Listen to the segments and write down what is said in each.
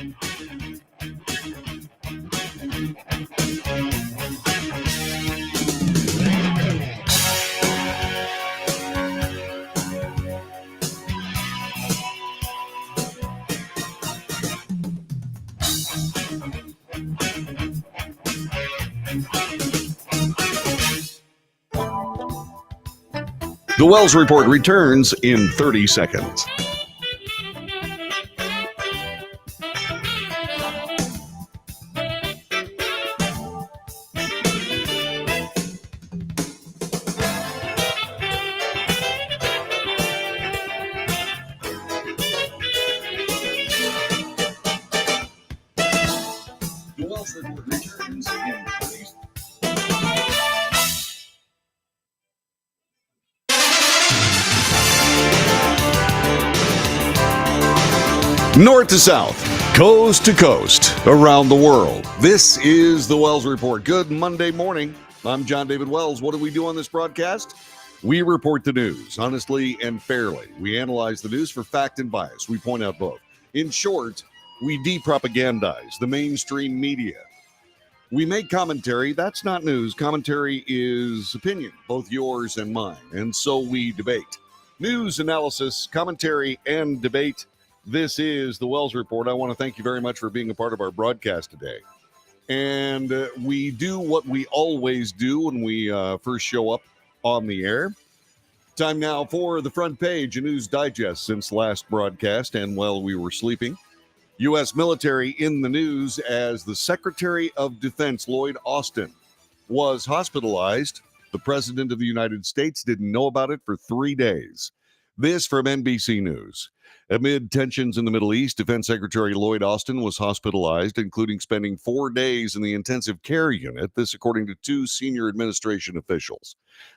The Wells Report returns in 30 seconds. The Wells Report returns in 30 seconds. North to south, coast to coast, around the world. This is the Wells Report. Good Monday morning. I'm John David Wells. What do we do on this broadcast? We report the news honestly and fairly. We analyze the news for fact and bias. We point out both. In short, we depropagandize the mainstream media. We make commentary. That's not news. Commentary is opinion, both yours and mine. And so we debate. News, analysis, commentary, and debate. This is the Wells Report. I want to thank you very much for being a part of our broadcast today. And we do what we always do when we first show up on the air. Time now for the front page, a news digest since last broadcast and while we were sleeping. U.S. military in the news as the Secretary of Defense, Lloyd Austin, was hospitalized. The President of the United States didn't know about it for 3 days. This from NBC News. Amid tensions in the Middle East, Defense Secretary Lloyd Austin was hospitalized, including spending 4 days in the intensive care unit. This, according to two senior administration officials.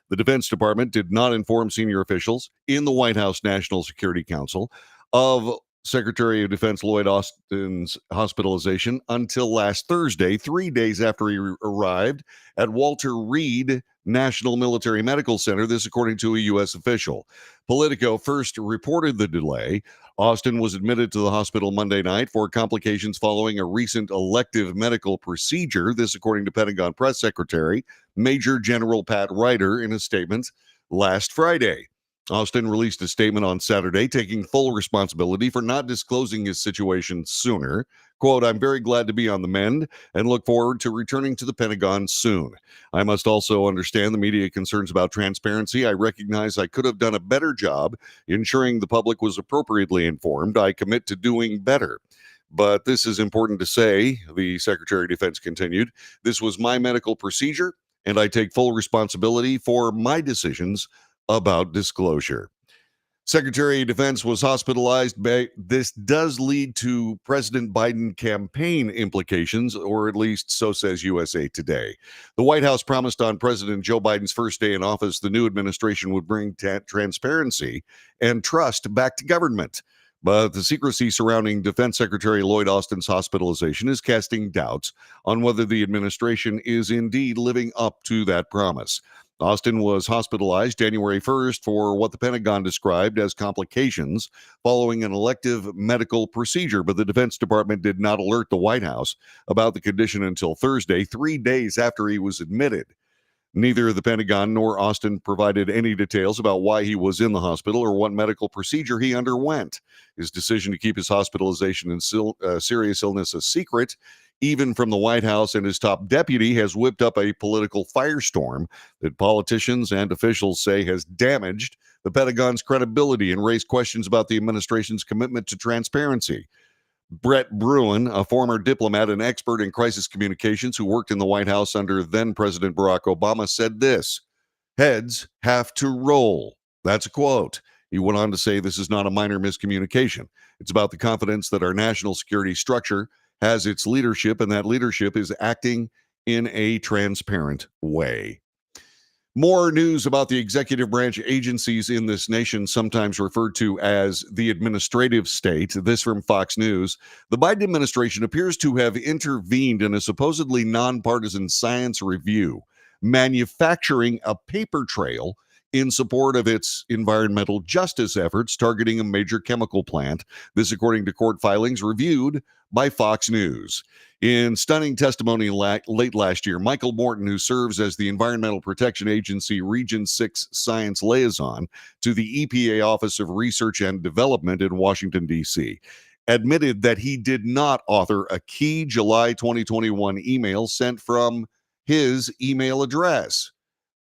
The Defense Department did not inform senior officials in the White House National Security Council of Secretary of Defense Lloyd Austin's hospitalization until last Thursday, 3 days after he arrived at Walter Reed National Military Medical Center. This, according to a U.S. official. Politico first reported the delay. Austin was admitted to the hospital Monday night for complications following a recent elective medical procedure. This, according to Pentagon Press Secretary Major General Pat Ryder in a statement last Friday. Austin released a statement on Saturday taking full responsibility for not disclosing his situation sooner. Quote, "I'm very glad to be on the mend and look forward to returning to the Pentagon soon. I must also understand the media concerns about transparency. I recognize I could have done a better job ensuring the public was appropriately informed. I commit to doing better. But this is important to say," the Secretary of Defense continued. "This was my medical procedure, and I take full responsibility for my decisions about disclosure." Secretary of Defense was hospitalized. This does lead to President Biden campaign implications, or at least so says USA Today. The White House promised on President Joe Biden's first day in office the new administration would bring transparency and trust back to government. But the secrecy surrounding Defense Secretary Lloyd Austin's hospitalization is casting doubts on whether the administration is indeed living up to that promise. Austin was hospitalized January 1st for what the Pentagon described as complications following an elective medical procedure, but the Defense Department did not alert the White House about the condition until Thursday, 3 days after he was admitted. Neither the Pentagon nor Austin provided any details about why he was in the hospital or what medical procedure he underwent. His decision to keep his hospitalization and serious illness a secret, even from the White House and his top deputy, has whipped up a political firestorm that politicians and officials say has damaged the Pentagon's credibility and raised questions about the administration's commitment to transparency. Brett Bruen, a former diplomat and expert in crisis communications who worked in the White House under then-President Barack Obama, said this: "Heads have to roll." That's a quote. He went on to say this is not a minor miscommunication. It's about the confidence that our national security structure has its leadership, and that leadership is acting in a transparent way. More news about the executive branch agencies in this nation, sometimes referred to as the administrative state. This from Fox News. The Biden administration appears to have intervened in a supposedly nonpartisan science review, manufacturing a paper trail in support of its environmental justice efforts targeting a major chemical plant. This, according to court filings reviewed by Fox News. In stunning testimony late last year, Michael Morton, who serves as the Environmental Protection Agency Region 6 Science Liaison to the EPA Office of Research and Development in Washington, D.C., admitted that he did not author a key July 2021 email sent from his email address.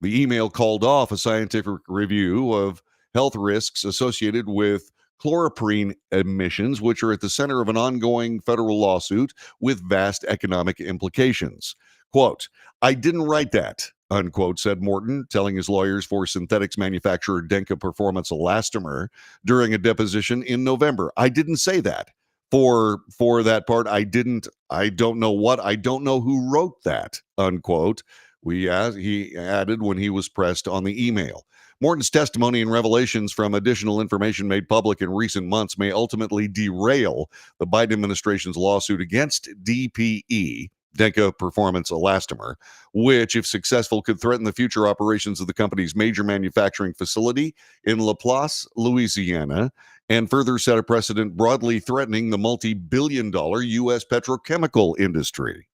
The email called off a scientific review of health risks associated with chloroprene emissions, which are at the center of an ongoing federal lawsuit with vast economic implications. Quote, "I didn't write that," unquote, said Morton, telling his lawyers for synthetics manufacturer Denka Performance Elastomer during a deposition in November. "I didn't say that. For that part, I don't know who wrote that," unquote. He added when he was pressed on the email. Morton's testimony and revelations from additional information made public in recent months may ultimately derail the Biden administration's lawsuit against DPE, Denka Performance Elastomer, which, if successful, could threaten the future operations of the company's major manufacturing facility in Laplace, Louisiana, and further set a precedent broadly threatening the multi-billion-dollar U.S. petrochemical industry.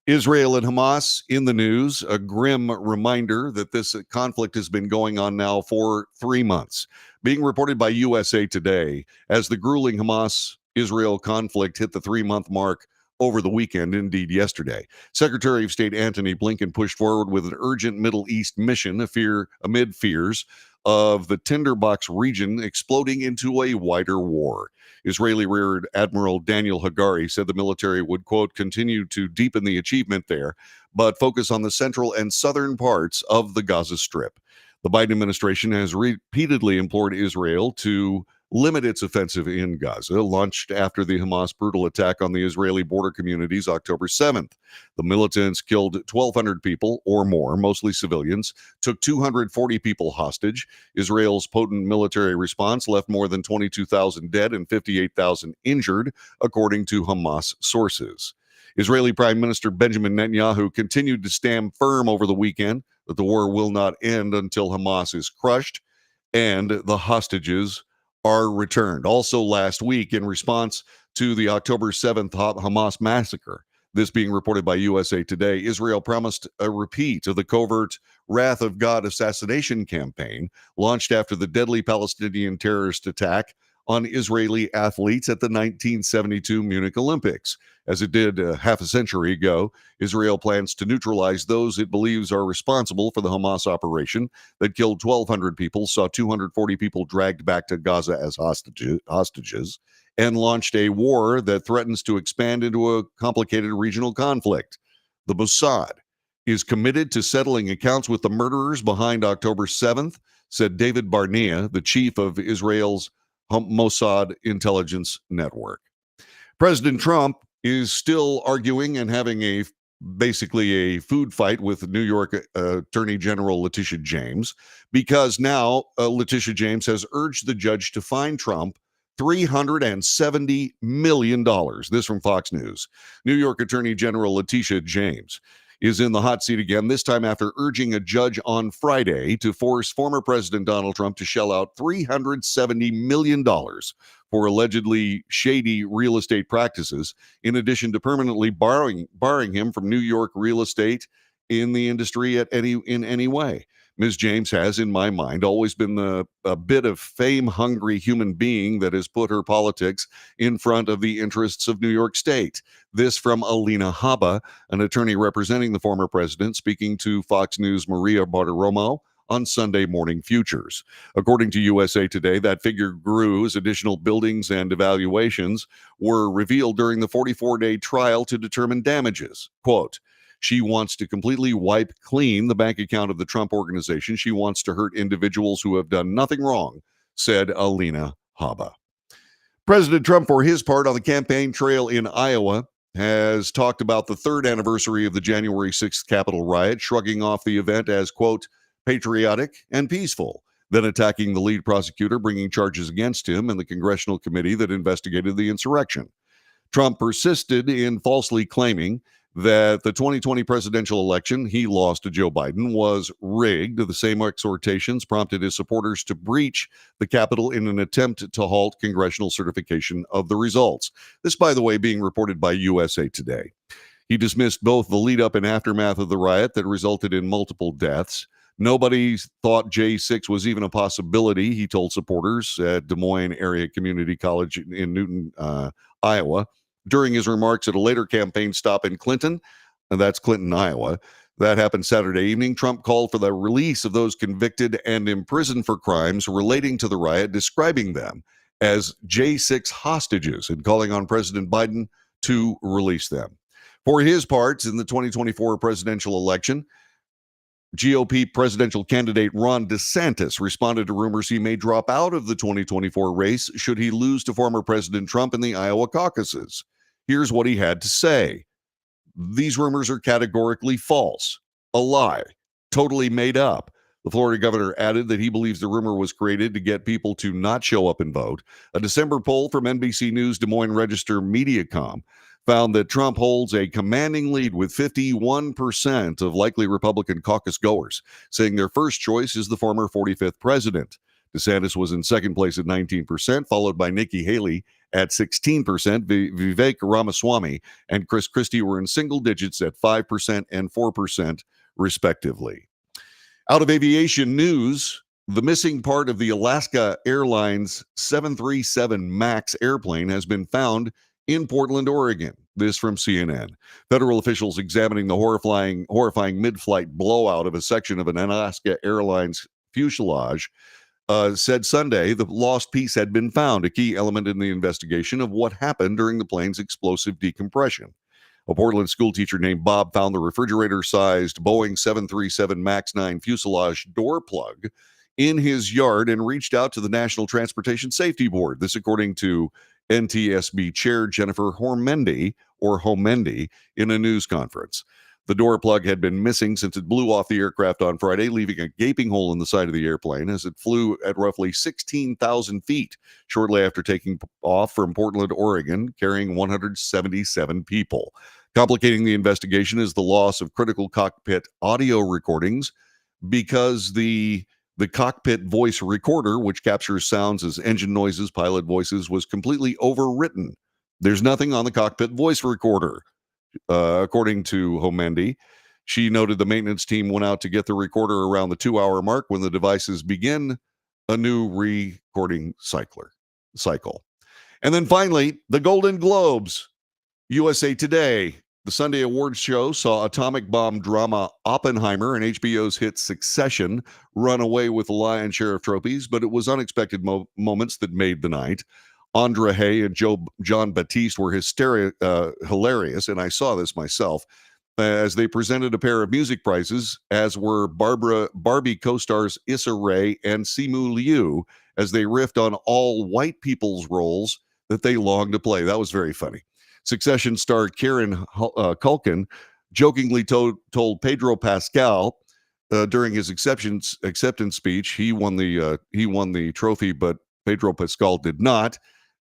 Israel and Hamas in the news, a grim reminder that this conflict has been going on now for 3 months. Being reported by USA Today as the grueling Hamas-Israel conflict hit the 3-month mark over the weekend, indeed yesterday. Secretary of State Antony Blinken pushed forward with an urgent Middle East mission amid fears of the Tinderbox region exploding into a wider war. Israeli Rear Admiral Daniel Hagari said the military would, quote, "continue to deepen the achievement there, but focus on the central and southern parts of the Gaza Strip." The Biden administration has repeatedly implored Israel to limit its offensive in Gaza, launched after the Hamas brutal attack on the Israeli border communities October 7th. The militants killed 1,200 people or more, mostly civilians, took 240 people hostage. Israel's potent military response left more than 22,000 dead and 58,000 injured, according to Hamas sources. Israeli Prime Minister Benjamin Netanyahu continued to stand firm over the weekend that the war will not end until Hamas is crushed and the hostages are returned. Also last week, in response to the October 7th Hamas massacre, this being reported by USA Today, Israel promised a repeat of the covert Wrath of God assassination campaign launched after the deadly Palestinian terrorist attack on Israeli athletes at the 1972 Munich Olympics. As it did half a century ago, Israel plans to neutralize those it believes are responsible for the Hamas operation that killed 1,200 people, saw 240 people dragged back to Gaza as hostages, and launched a war that threatens to expand into a complicated regional conflict. The Mossad is committed to settling accounts with the murderers behind October 7th, said David Barnea, the chief of Israel's Mossad intelligence network. President Trump is still arguing and having basically a food fight with New York Attorney General Letitia James, because now Letitia James has urged the judge to fine Trump $370 million. This from Fox News. New York Attorney General Letitia James is in the hot seat again, this time after urging a judge on Friday to force former President Donald Trump to shell out $370 million for allegedly shady real estate practices, in addition to permanently barring him from New York real estate in the industry in any way. Ms. James has, in my mind, always been a bit of fame-hungry human being that has put her politics in front of the interests of New York State. This from Alina Habba, an attorney representing the former president, speaking to Fox News' Maria Bartiromo on Sunday Morning Futures. According to USA Today, that figure grew as additional buildings and evaluations were revealed during the 44-day trial to determine damages. Quote, "She wants to completely wipe clean the bank account of the Trump organization. She wants to hurt individuals who have done nothing wrong," said Alina Habba. President Trump, for his part, on the campaign trail in Iowa, has talked about the third anniversary of the January 6th Capitol riot, shrugging off the event as, quote, "patriotic and peaceful," then attacking the lead prosecutor, bringing charges against him and the congressional committee that investigated the insurrection. Trump persisted in falsely claiming that the 2020 presidential election he lost to Joe Biden was rigged. The same exhortations prompted his supporters to breach the Capitol in an attempt to halt congressional certification of the results. This, by the way, being reported by USA Today. He dismissed both the lead-up and aftermath of the riot that resulted in multiple deaths. Nobody thought J6 was even a possibility, he told supporters at Des Moines Area Community College in Newton, Iowa, during his remarks at a later campaign stop in Clinton, and that's Clinton, Iowa. That happened Saturday evening. Trump called for the release of those convicted and imprisoned for crimes relating to the riot, describing them as J6 hostages and calling on President Biden to release them. For his part, in the 2024 presidential election, GOP presidential candidate Ron DeSantis responded to rumors he may drop out of the 2024 race should he lose to former President Trump in the Iowa caucuses. Here's what he had to say. These rumors are categorically false, a lie, totally made up. The Florida governor added that he believes the rumor was created to get people to not show up and vote. A December poll from NBC News Des Moines Register Mediacom found that Trump holds a commanding lead with 51% of likely Republican caucus goers, saying their first choice is the former 45th president. DeSantis was in second place at 19%, followed by Nikki Haley at 16%. Vivek Ramaswamy and Chris Christie were in single digits at 5% and 4%, respectively. Out of aviation news, the missing part of the Alaska Airlines 737 MAX airplane has been found in Portland, Oregon. This from CNN. Federal officials examining the horrifying mid-flight blowout of a section of an Alaska Airlines fuselage said Sunday the lost piece had been found, a key element in the investigation of what happened during the plane's explosive decompression. A Portland schoolteacher named Bob found the refrigerator-sized Boeing 737 MAX 9 fuselage door plug in his yard and reached out to the National Transportation Safety Board. This according to NTSB Chair Jennifer Hormendi in a news conference. The door plug had been missing since it blew off the aircraft on Friday, leaving a gaping hole in the side of the airplane as it flew at roughly 16,000 feet shortly after taking off from Portland, Oregon, carrying 177 people. Complicating the investigation is the loss of critical cockpit audio recordings because the cockpit voice recorder, which captures sounds as engine noises, pilot voices, was completely overwritten. There's nothing on the cockpit voice recorder, according to Homendi. She noted the maintenance team went out to get the recorder around the 2-hour mark when the devices begin a new recording cycle. And then finally, the Golden Globes. USA Today. The Sunday awards show saw atomic bomb drama Oppenheimer and HBO's hit Succession run away with the lion's share of trophies, but it was unexpected moments that made the night. Andra Hay and John Batiste were hilarious, and I saw this myself, as they presented a pair of music prizes, as were Barbie co-stars Issa Rae and Simu Liu, as they riffed on all white people's roles that they longed to play. That was very funny. Succession star Kieran Culkin jokingly told Pedro Pascal during his acceptance speech he won the trophy, but Pedro Pascal did not.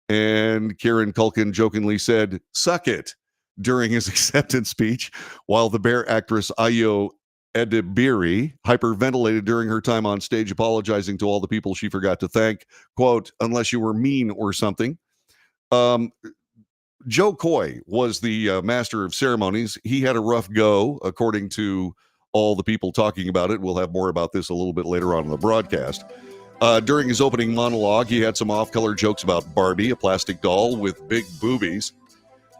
And Kieran Culkin jokingly said, "Suck it," during his acceptance speech, while the Bear actress Ayo Edebiri hyperventilated during her time on stage, apologizing to all the people she forgot to thank. Quote, "Unless you were mean or something." Joe Coy was the master of ceremonies. He had a rough go, according to all the people talking about it. We'll have more about this a little bit later on in the broadcast. During his opening monologue, he had some off-color jokes about Barbie, a plastic doll with big boobies,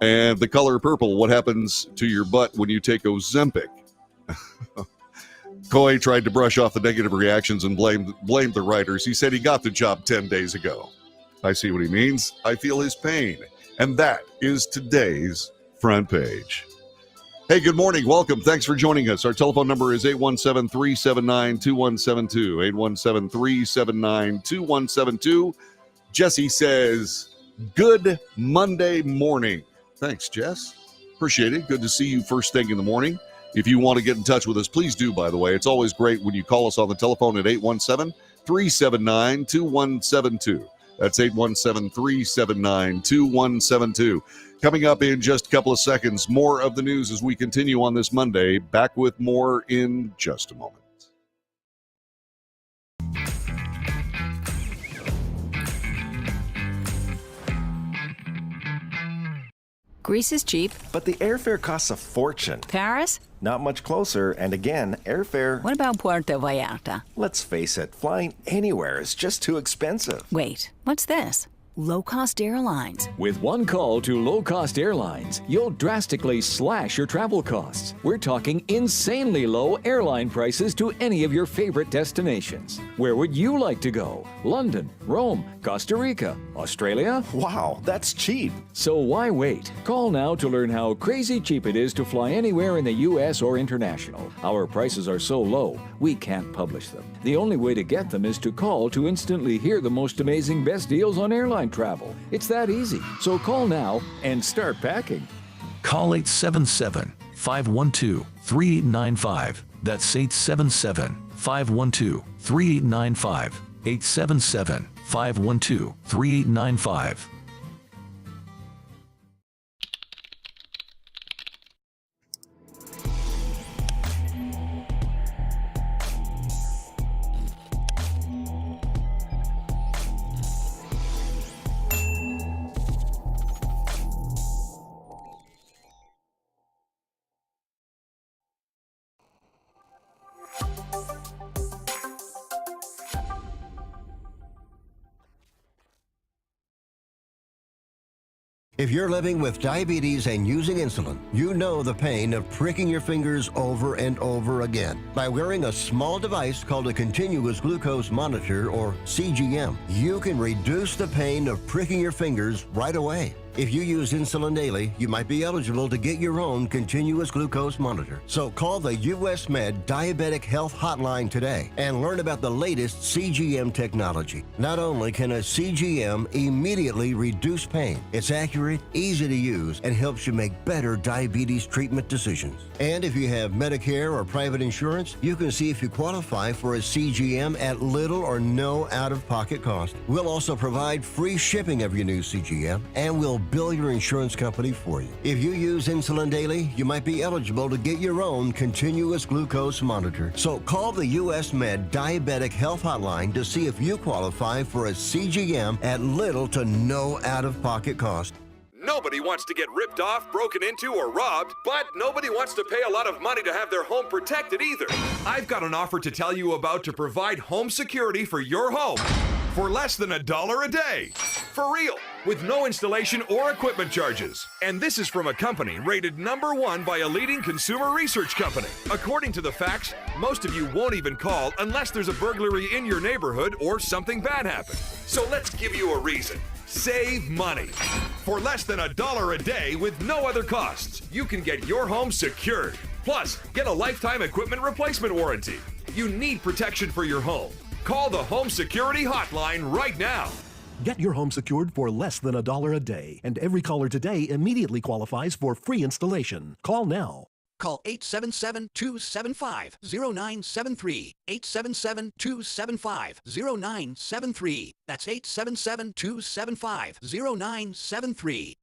and the color purple, what happens to your butt when you take Ozempic. Coy tried to brush off the negative reactions and blamed the writers. He said he got the job 10 days ago. I see what he means. I feel his pain. And that is today's front page. Hey, good morning. Welcome. Thanks for joining us. Our telephone number is 817-379-2172. 817-379-2172. Jesse says, good Monday morning. Thanks, Jess. Appreciate it. Good to see you first thing in the morning. If you want to get in touch with us, please do, by the way. It's always great when you call us on the telephone at 817-379-2172. That's 817-379-2172. Coming up in just a couple of seconds, more of the news as we continue on this Monday. Back with more in just a moment. Greece is cheap. But the airfare costs a fortune. Paris? Not much closer, and again, airfare... What about Puerto Vallarta? Let's face it, flying anywhere is just too expensive. Wait, what's this? Low-cost airlines. With one call to low-cost airlines, you'll drastically slash your travel costs. We're talking insanely low airline prices to any of your favorite destinations. Where would you like to go? London, Rome, Costa Rica, Australia? Wow, that's cheap. So why wait? Call now to learn how crazy cheap it is to fly anywhere in the U.S. or international. Our prices are so low, we can't publish them. The only way to get them is to call to instantly hear the most amazing best deals on airline travel. It's that easy. So call now and start packing. Call 877-512-3895. That's 877-512-3895. 877-512-3895. If you're living with diabetes and using insulin, you know the pain of pricking your fingers over and over again. By wearing a small device called a continuous glucose monitor, or CGM, you can reduce the pain of pricking your fingers right away. If you use insulin daily, you might be eligible to get your own continuous glucose monitor. So call the US Med Diabetic Health Hotline today and learn about the latest CGM technology. Not only can a CGM immediately reduce pain, it's accurate, easy to use, and helps you make better diabetes treatment decisions. And if you have Medicare or private insurance, you can see if you qualify for a CGM at little or no out-of-pocket cost. We'll also provide free shipping of your new CGM, and we'll bill your insurance company for you. If you use insulin daily, you might be eligible to get your own continuous glucose monitor. So call the US Med Diabetic Health Hotline to see if you qualify for a CGM at little to no out-of-pocket cost. Nobody wants to get ripped off, broken into, or robbed, but nobody wants to pay a lot of money to have their home protected either. I've got an offer to tell you about to provide home security for your home for less than $1 a day. For real, with no installation or equipment charges. And this is from a company rated #1 by a leading consumer research company. According to the facts, most of you won't even call unless there's a burglary in your neighborhood or something bad happened. So let's give you a reason. Save money. For less than $1 a day with no other costs, you can get your home secured. Plus, get a lifetime equipment replacement warranty. You need protection for your home. Call the Home Security Hotline right now. Get your home secured for less than $1 a day, and every caller today immediately qualifies for free installation. Call now. Call 877-275-0973. 877-275-0973. That's 877-275-0973.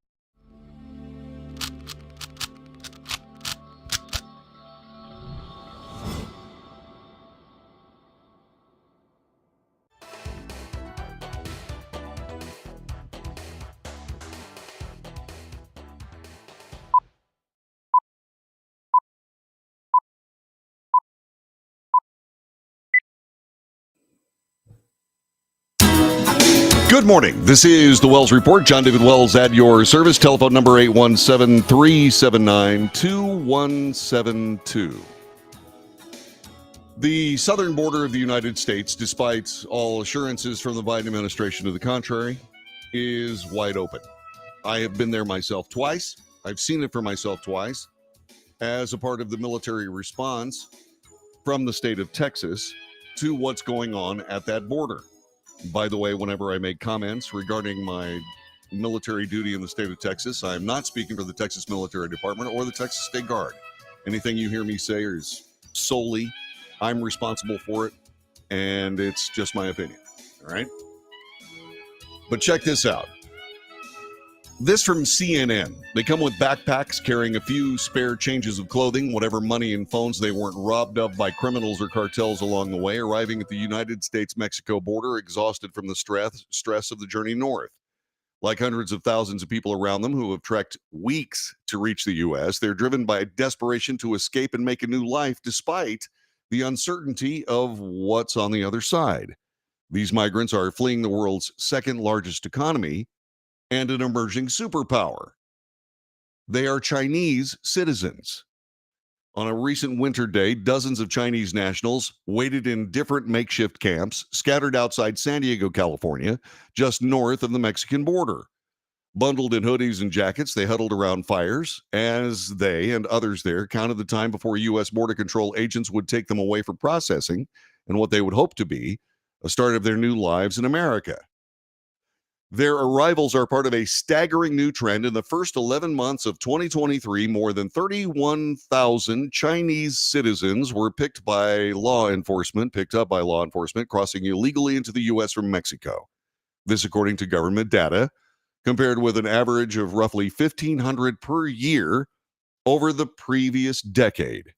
Good morning. This is the Wells Report. John David Wells at your service. Telephone number 817-379-2172. The southern border of the United States, despite all assurances from the Biden administration to the contrary, is wide open. I have been there myself twice. I've seen it for myself twice as a part of the military response from the state of Texas to what's going on at that border. By the way, whenever I make comments regarding my military duty in the state of Texas, I'm not speaking for the Texas Military Department or the Texas State Guard. Anything you hear me say is solely I'm responsible for it, and it's just my opinion. All right? But check this out. This from CNN. They come with backpacks carrying a few spare changes of clothing, whatever money and phones they weren't robbed of by criminals or cartels along the way, arriving at the United States-Mexico border, exhausted from the stress of the journey north. Like hundreds of thousands of people around them who have trekked weeks to reach the U.S., they're driven by desperation to escape and make a new life despite the uncertainty of what's on the other side. These migrants are fleeing the world's second largest economy and an emerging superpower. They are Chinese citizens. On a recent winter day, dozens of Chinese nationals waited in different makeshift camps scattered outside San Diego, California, just north of the Mexican border. Bundled in hoodies and jackets, they huddled around fires as they and others there counted the time before U.S. Border Control agents would take them away for processing and what they would hope to be a start of their new lives in America. Their arrivals are part of a staggering new trend. In the first 11 months of 2023, more than 31,000 Chinese citizens were picked up by law enforcement, crossing illegally into the U.S. from Mexico. This according to government data, compared with an average of roughly 1,500 per year over the previous decade.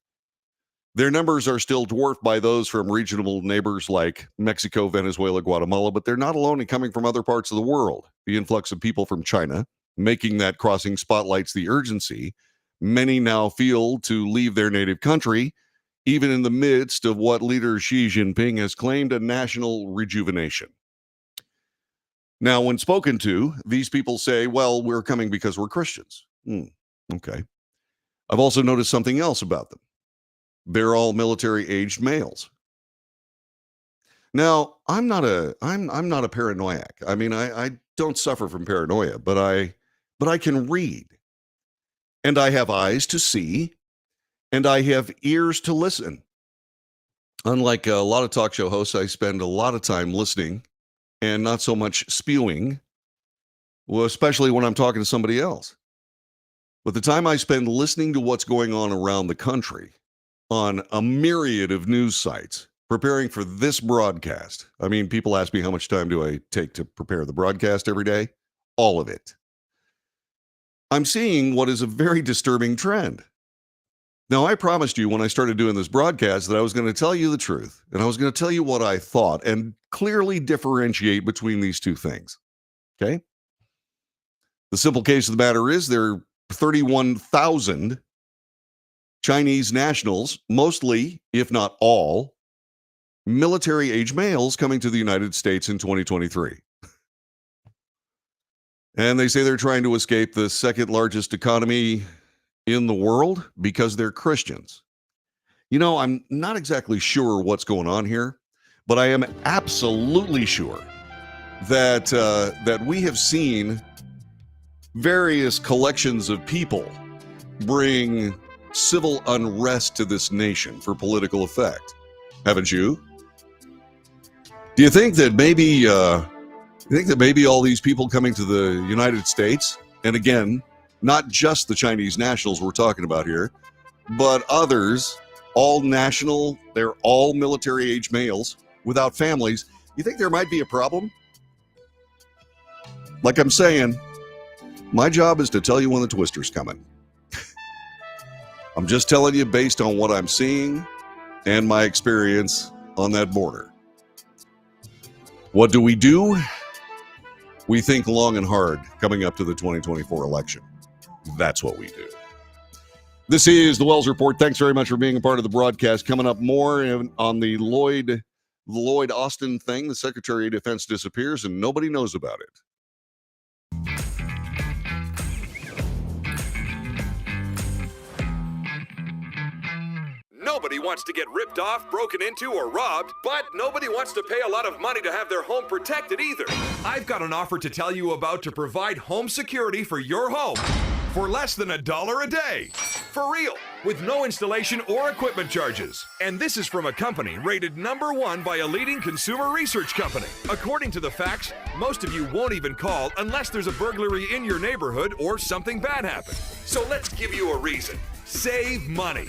Their numbers are still dwarfed by those from regional neighbors like Mexico, Venezuela, Guatemala, but they're not alone in coming from other parts of the world. The influx of people from China, making that crossing spotlights the urgency many now feel to leave their native country, even in the midst of what leader Xi Jinping has claimed a national rejuvenation. Now, when spoken to, these people say, well, we're coming because we're Christians. Okay. I've also noticed something else about them. They're all military-aged males. Now, I'm not a paranoiac. I mean, I don't suffer from paranoia, but I can read. And I have eyes to see, and I have ears to listen. Unlike a lot of talk show hosts, I spend a lot of time listening and not so much spewing, well, especially when I'm talking to somebody else. But the time I spend listening to what's going on around the country, on a myriad of news sites, preparing for this broadcast. I mean, people ask me how much time do I take to prepare the broadcast every day? All of it. I'm seeing what is a very disturbing trend. Now, I promised you when I started doing this broadcast that I was going to tell you the truth, and I was going to tell you what I thought and clearly differentiate between these two things. Okay? The simple case of the matter is there are 31,000 Chinese nationals, mostly, if not all, military-age males coming to the United States in 2023. And they say they're trying to escape the second largest economy in the world because they're Christians. You know, I'm not exactly sure what's going on here, but I am absolutely sure that we have seen various collections of people bring civil unrest to this nation for political effect. Haven't you? Do you think that maybe all these people coming to the United States, and again, not just the Chinese nationals we're talking about here, but others, all national, they're all military-age males without families, you think there might be a problem? Like I'm saying, my job is to tell you when the twister's coming. I'm just telling you based on what I'm seeing and my experience on that border. What do? We think long and hard coming up to the 2024 election. That's what we do. This is the Wells Report. Thanks very much for being a part of the broadcast. Coming up more on the Lloyd Austin thing. The Secretary of Defense disappears and nobody knows about it. Nobody wants to get ripped off, broken into, or robbed, but nobody wants to pay a lot of money to have their home protected either. I've got an offer to tell you about to provide home security for your home for less than $1 a day. For real, with no installation or equipment charges. And this is from a company rated #1 by a leading consumer research company. According to the facts, most of you won't even call unless there's a burglary in your neighborhood or something bad happened. So let's give you a reason. Save money.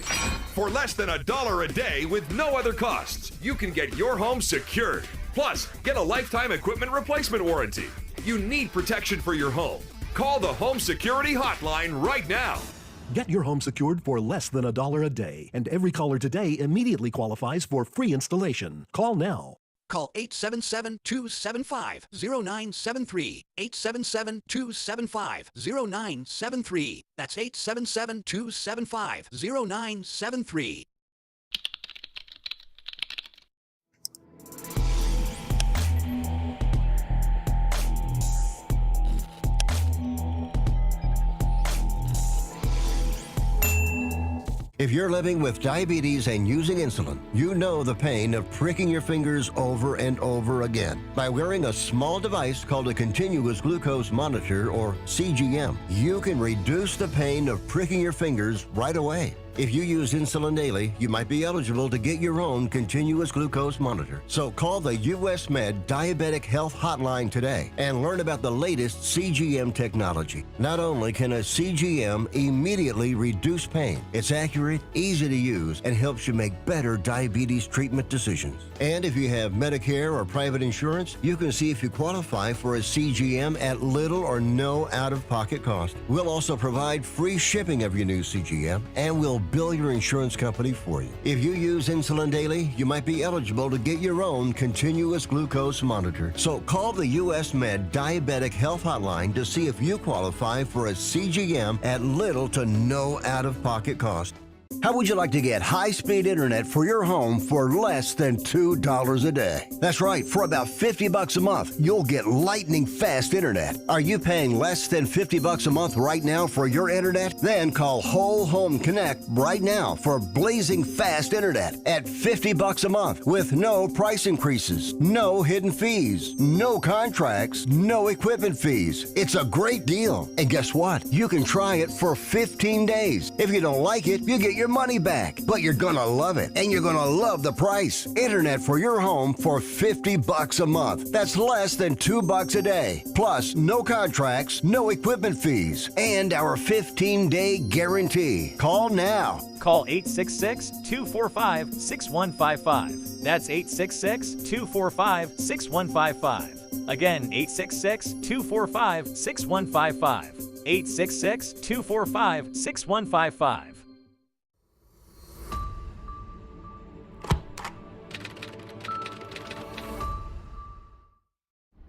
For less than $1 a day with no other costs, you can get your home secured. Plus, get a lifetime equipment replacement warranty. You need protection for your home. Call the Home Security Hotline right now. Get your home secured for less than $1 a day, and every caller today immediately qualifies for free installation. Call now. Call 877-275-0973. 877-275-0973. That's 877-275-0973. If you're living with diabetes and using insulin, you know the pain of pricking your fingers over and over again. By wearing a small device called a continuous glucose monitor, or CGM, you can reduce the pain of pricking your fingers right away. If you use insulin daily, you might be eligible to get your own continuous glucose monitor. So call the US Med Diabetic Health Hotline today and learn about the latest CGM technology. Not only can a CGM immediately reduce pain, it's accurate, easy to use, and helps you make better diabetes treatment decisions. And if you have Medicare or private insurance, you can see if you qualify for a CGM at little or no out-of-pocket cost. We'll also provide free shipping of your new CGM, and we'll bill your insurance company for you. If you use insulin daily, you might be eligible to get your own continuous glucose monitor. So call the US Med Diabetic Health Hotline to see if you qualify for a CGM at little to no out-of-pocket cost. How would you like to get high-speed internet for your home for less than $2 a day? That's right, for about $50 a month, you'll get lightning fast internet. Are you paying less than $50 a month right now for your internet? Then call Whole Home Connect right now for blazing fast internet at $50 a month with no price increases, no hidden fees, no contracts, no equipment fees. It's a great deal. And guess what? You can try it for 15 days. If you don't like it, you get your money back, but you're gonna love it, and you're gonna love the price. Internet for your home for $50 a month. That's less than $2 a day. Plus, no contracts, no equipment fees, and our 15-day guarantee. Call now. Call 866-245-6155. That's 866-245-6155. Again, 866-245-6155. 866-245-6155.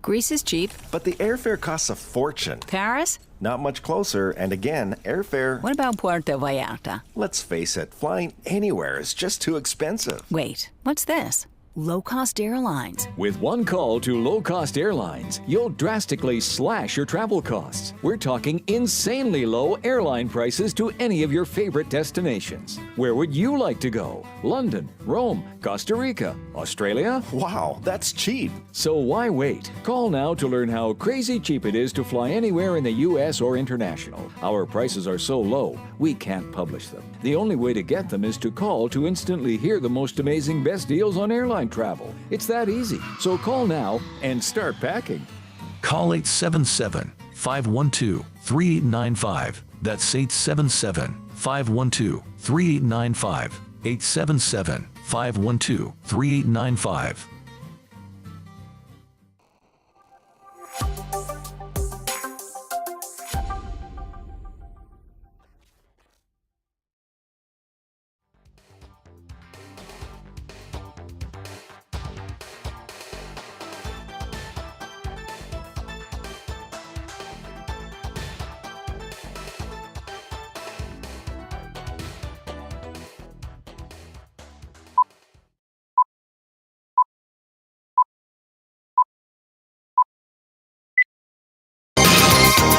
Greece is cheap. But the airfare costs a fortune. Paris? Not much closer, and again, airfare... What about Puerto Vallarta? Let's face it, flying anywhere is just too expensive. Wait, what's this? Low-cost airlines. With one call to low-cost airlines, you'll drastically slash your travel costs. We're talking insanely low airline prices to any of your favorite destinations. Where would you like to go? London, Rome, Costa Rica, Australia? Wow, that's cheap. So why wait? Call now to learn how crazy cheap it is to fly anywhere in the U.S. or international. Our prices are so low, we can't publish them. The only way to get them is to call to instantly hear the most amazing best deals on airline travel. It's that easy. So call now and start packing. Call 877-512-3895. That's 877-512-3895. 877-512-3895.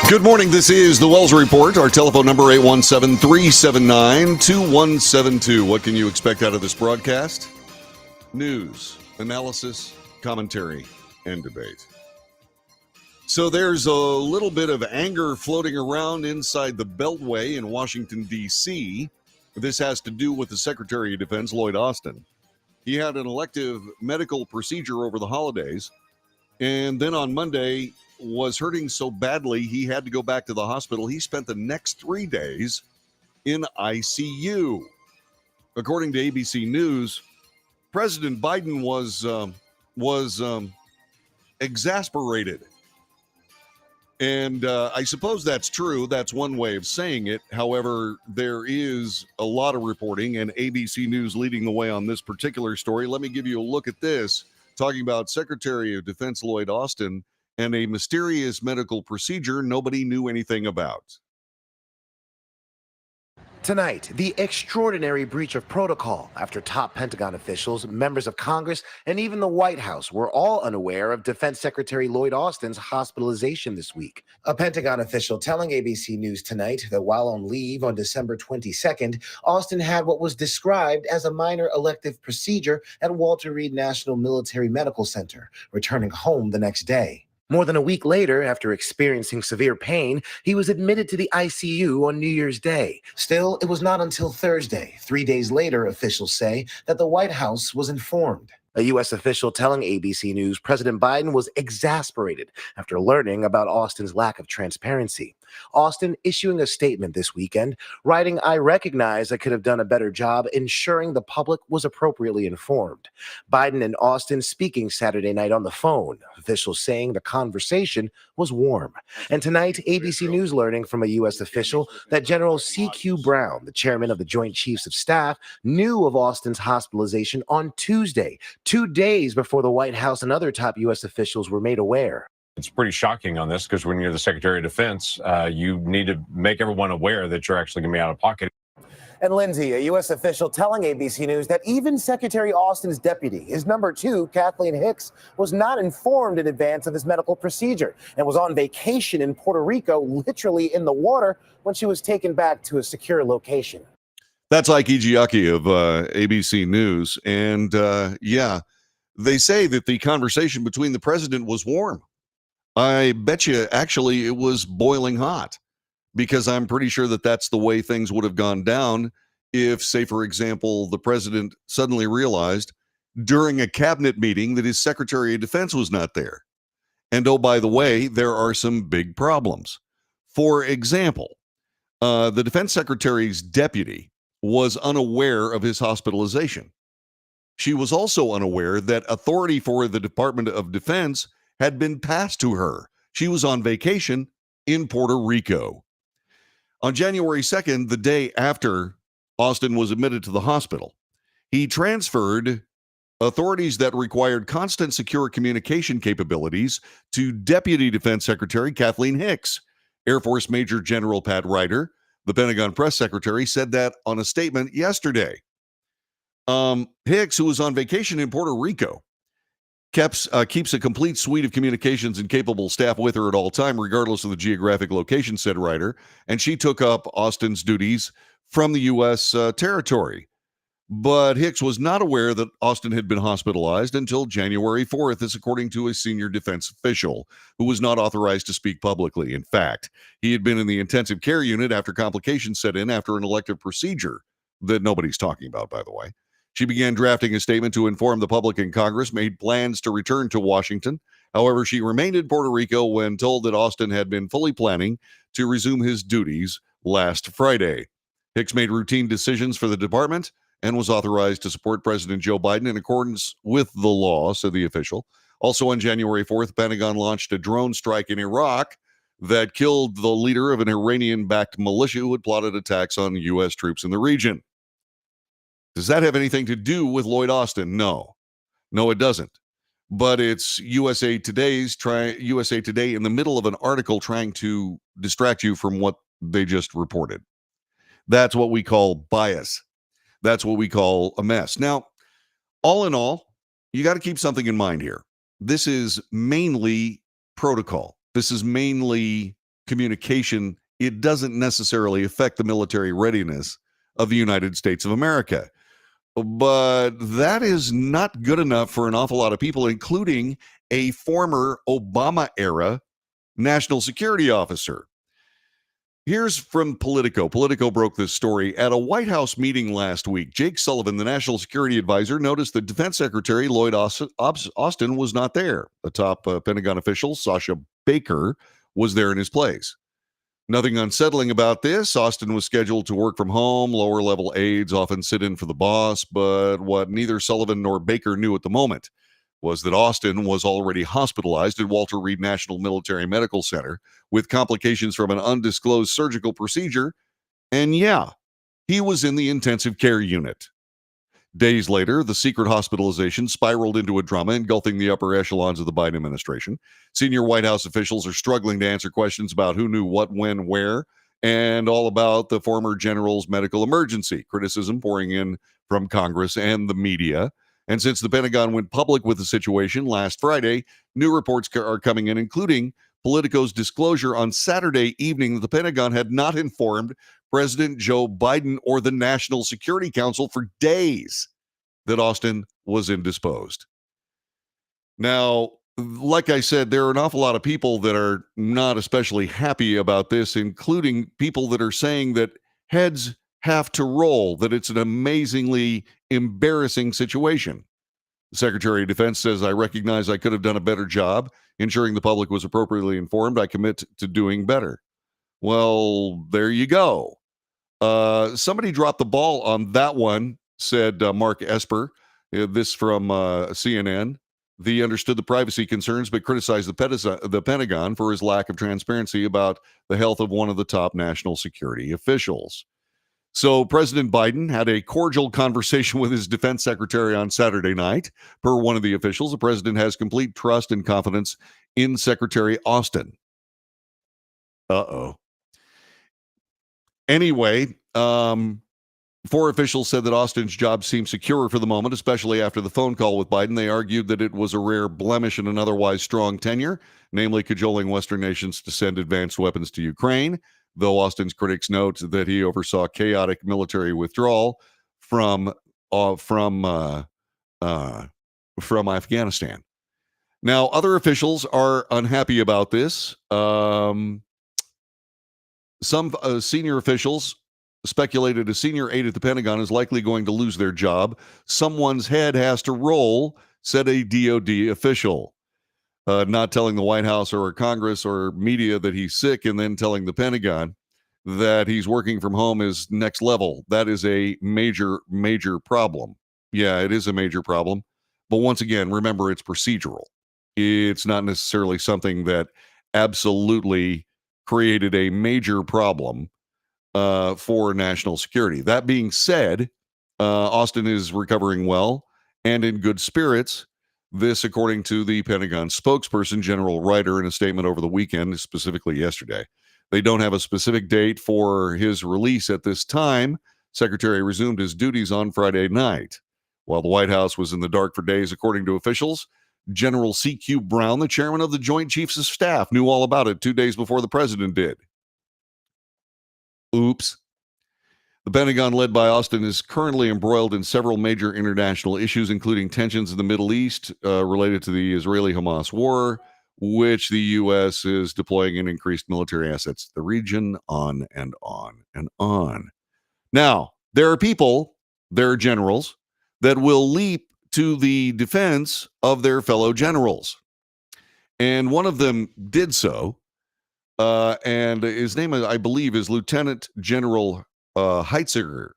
Good morning. This is the Wells Report. Our telephone number 817-379-2172. What can you expect out of this broadcast? News, analysis, commentary, and debate. So there's a little bit of anger floating around inside the Beltway in Washington, D.C. This has to do with the Secretary of Defense, Lloyd Austin. He had an elective medical procedure over the holidays, and then on Monday was hurting so badly he had to go back to the hospital. He spent the next 3 days in ICU. According to ABC News, President Biden was exasperated And I suppose that's true. That's one way of saying it. However, there is a lot of reporting, and ABC News leading the way on this particular story. Let me give you a look at this, talking about Secretary of Defense Lloyd Austin and a mysterious medical procedure nobody knew anything about. Tonight, the extraordinary breach of protocol after top Pentagon officials, members of Congress, and even the White House were all unaware of Defense Secretary Lloyd Austin's hospitalization this week. A Pentagon official telling ABC News tonight that while on leave on December 22nd, Austin had what was described as a minor elective procedure at Walter Reed National Military Medical Center, returning home the next day. More than a week later, after experiencing severe pain, he was admitted to the ICU on New Year's Day. Still, it was not until Thursday, 3 days later, officials say, that the White House was informed. A U.S. official telling ABC News President Biden was exasperated after learning about Austin's lack of transparency. Austin issuing a statement this weekend, writing, "I recognize I could have done a better job ensuring the public was appropriately informed." Biden and Austin speaking Saturday night on the phone, officials saying the conversation was warm. And tonight, ABC News learning from a U.S. official that General C.Q. Brown, the chairman of the Joint Chiefs of Staff, knew of Austin's hospitalization on Tuesday, 2 days before the White House and other top U.S. officials were made aware. It's pretty shocking on this because when you're the Secretary of Defense, you need to make everyone aware that you're actually going to be out of pocket. And Lindsay, a U.S. official telling ABC News that even Secretary Austin's deputy, his number two, Kathleen Hicks, was not informed in advance of his medical procedure and was on vacation in Puerto Rico, literally in the water, when she was taken back to a secure location. That's Ike Ijiaki of ABC News. And yeah, they say that the conversation between the president was warm. I bet you actually it was boiling hot, because I'm pretty sure that that's the way things would have gone down if, say, for example, the president suddenly realized during a cabinet meeting that his Secretary of Defense was not there. And oh, by the way, there are some big problems. For example, the Defense Secretary's deputy was unaware of his hospitalization. She was also unaware that authority for the Department of Defense had been passed to her. She was on vacation in Puerto Rico. On January 2nd, the day after Austin was admitted to the hospital, he transferred authorities that required constant secure communication capabilities to Deputy Defense Secretary Kathleen Hicks. Air Force Major General Pat Ryder, the Pentagon press secretary, said that on a statement yesterday. Hicks, who was on vacation in Puerto Rico, keeps a complete suite of communications and capable staff with her at all time, regardless of the geographic location, said Ryder, and she took up Austin's duties from the U.S. territory. But Hicks was not aware that Austin had been hospitalized until January 4th, this according to a senior defense official who was not authorized to speak publicly. In fact, he had been in the intensive care unit after complications set in after an elective procedure that nobody's talking about, by the way. She began drafting a statement to inform the public and Congress, made plans to return to Washington. However, she remained in Puerto Rico when told that Austin had been fully planning to resume his duties last Friday. Hicks made routine decisions for the department and was authorized to support President Joe Biden in accordance with the law, said the official. Also on January 4th, Pentagon launched a drone strike in Iraq that killed the leader of an Iranian-backed militia who had plotted attacks on U.S. troops in the region. Does that have anything to do with Lloyd Austin? No, it doesn't. But it's USA Today in the middle of an article trying to distract you from what they just reported. That's what we call bias. That's what we call a mess. Now, all in all, you got to keep something in mind here. This is mainly protocol. This is mainly communication. It doesn't necessarily affect the military readiness of the United States of America. But that is not good enough for an awful lot of people, including a former Obama-era national security officer. Here's from Politico. Politico broke this story. At a White House meeting last week, Jake Sullivan, the national security advisor, noticed that Defense Secretary Lloyd Austin was not there. A top Pentagon official, Sasha Baker, was there in his place. Nothing unsettling about this. Austin was scheduled to work from home. Lower-level aides often sit in for the boss, but what neither Sullivan nor Baker knew at the moment was that Austin was already hospitalized at Walter Reed National Military Medical Center with complications from an undisclosed surgical procedure. And yeah, he was in the intensive care unit. Days later, the secret hospitalization spiraled into a drama engulfing the upper echelons of the Biden administration. Senior White House officials are struggling to answer questions about who knew what, when, where, and all about the former general's medical emergency. Criticism pouring in from Congress and the media. And since the Pentagon went public with the situation last Friday, new reports are coming in, including Politico's disclosure on Saturday evening that the Pentagon had not informed President Joe Biden or the National Security Council for days that Austin was indisposed. Now, like I said, there are an awful lot of people that are not especially happy about this, including people that are saying that heads have to roll, that it's an amazingly embarrassing situation. The Secretary of Defense says, I recognize I could have done a better job ensuring the public was appropriately informed. I commit to doing better. Well, there you go. Somebody dropped the ball on that one, said Mark Esper. This from CNN. He understood the privacy concerns, but criticized the Pentagon for his lack of transparency about the health of one of the top national security officials. So President Biden had a cordial conversation with his defense secretary on Saturday night. Per one of the officials, the president has complete trust and confidence in Secretary Austin. Anyway, four officials said that Austin's job seemed secure for the moment, especially after the phone call with Biden. They argued that it was a rare blemish in an otherwise strong tenure, namely cajoling Western nations to send advanced weapons to Ukraine, though Austin's critics note that he oversaw chaotic military withdrawal from Afghanistan. Now, other officials are unhappy about this. Some senior officials speculated a senior aide at the Pentagon is likely going to lose their job. Someone's head has to roll, said a DOD official. Not telling the White House or Congress or media that he's sick and then telling the Pentagon that he's working from home is next level. That is a major, major problem. Yeah, it is a major problem. But once again, remember, it's procedural. It's not necessarily something that absolutely created a major problem for national security. That being said, Austin is recovering well and in good spirits. This, according to the Pentagon spokesperson, General Ryder, in a statement over the weekend, specifically yesterday. They don't have a specific date for his release at this time. Secretary resumed his duties on Friday night. While the White House was in the dark for days, according to officials, General C.Q. Brown, the chairman of the Joint Chiefs of Staff, knew all about it 2 days before the president did. Oops. The Pentagon, led by Austin, is currently embroiled in several major international issues, including tensions in the Middle East related to the Israeli-Hamas war, which the U.S. is deploying in increased military assets to the region, on and on and on. Now, there are people, there are generals, that will leap to the defense of their fellow generals. And one of them did so, and his name, I believe, is Lieutenant General Heitziger,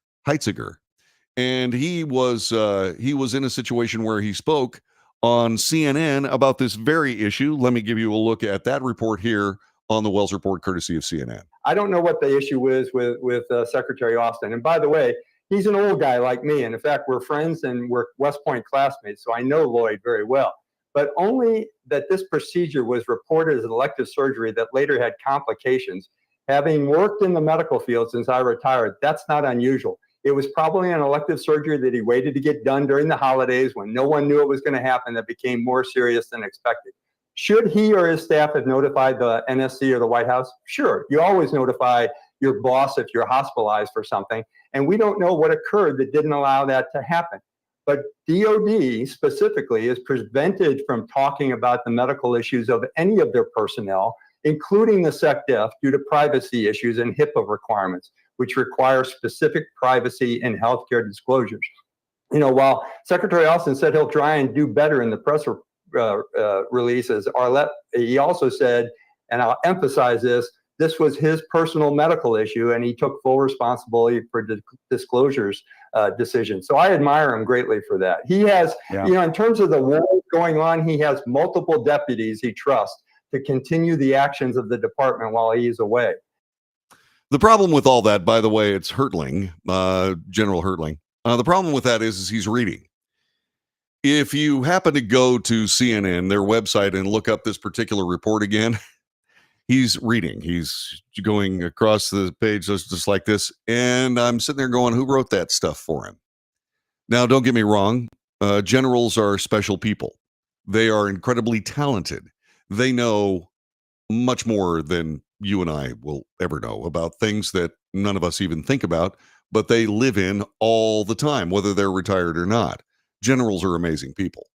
and he was in a situation where he spoke on CNN about this very issue. Let me give you a look at that report here on the Wells Report, courtesy of CNN. I don't know what the issue is with Secretary Austin. And by the way, he's an old guy like me, and in fact, we're friends and we're West Point classmates, so I know Lloyd very well. But only that this procedure was reported as an elective surgery that later had complications. Having worked in the medical field since I retired, that's not unusual. It was probably an elective surgery that he waited to get done during the holidays when no one knew it was going to happen, that became more serious than expected. Should he or his staff have notified the NSC or the White House? Sure. You always notify your boss if you're hospitalized for something. And we don't know what occurred that didn't allow that to happen. But DOD specifically is prevented from talking about the medical issues of any of their personnel, including the SecDef, due to privacy issues and HIPAA requirements, which require specific privacy and healthcare disclosures. You know, while Secretary Austin said he'll try and do better in the press releases, he also said, and I'll emphasize this this was his personal medical issue, and he took full responsibility for disclosures decision. So I admire him greatly for that. He has, in terms of the war going on, he has multiple deputies he trusts to continue the actions of the department while he is away. The problem with all that, by the way, it's Hertling, General Hertling. The problem with that is he's reading. If you happen to go to CNN, their website, and look up this particular report again, he's reading. He's going across the page just like this. And I'm sitting there going, who wrote that stuff for him? Now, don't get me wrong. Generals are special people. They are incredibly talented. They know much more than you and I will ever know about things that none of us even think about, but they live in all the time, whether they're retired or not. Generals are amazing people.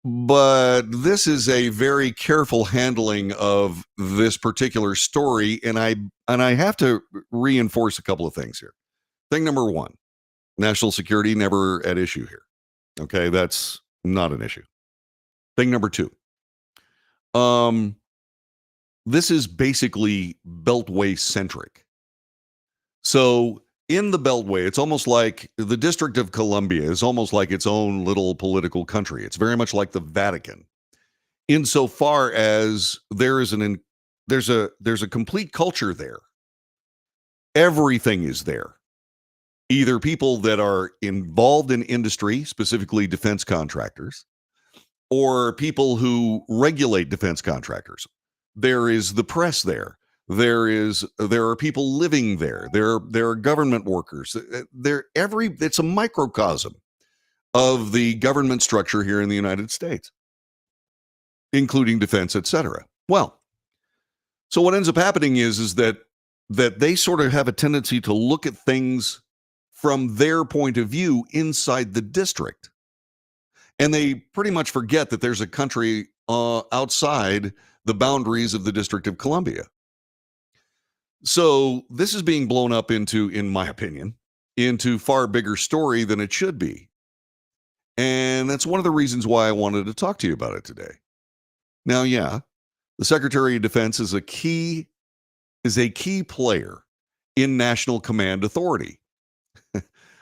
But this is a very careful handling of this particular story, and I have to reinforce a couple of things here. Thing number one, national security never at issue here. Okay, that's not an issue. Thing number two, this is basically Beltway centric. So in the Beltway, it's almost like the District of Columbia is almost like its own little political country. It's very much like the Vatican, insofar as there's a complete culture there. Everything is there. Either people that are involved in industry, specifically defense contractors, or people who regulate defense contractors. There is the press there. There are people living there. There are government workers. It's a microcosm of the government structure here in the United States, including defense, etc. Well, so what ends up happening is that they sort of have a tendency to look at things from their point of view inside the district. And they pretty much forget that there's a country outside the boundaries of the District of Columbia. So this is being blown up into, in my opinion, into far bigger story than it should be. And that's one of the reasons why I wanted to talk to you about it today. Now, yeah, the Secretary of Defense is a key player in national command authority.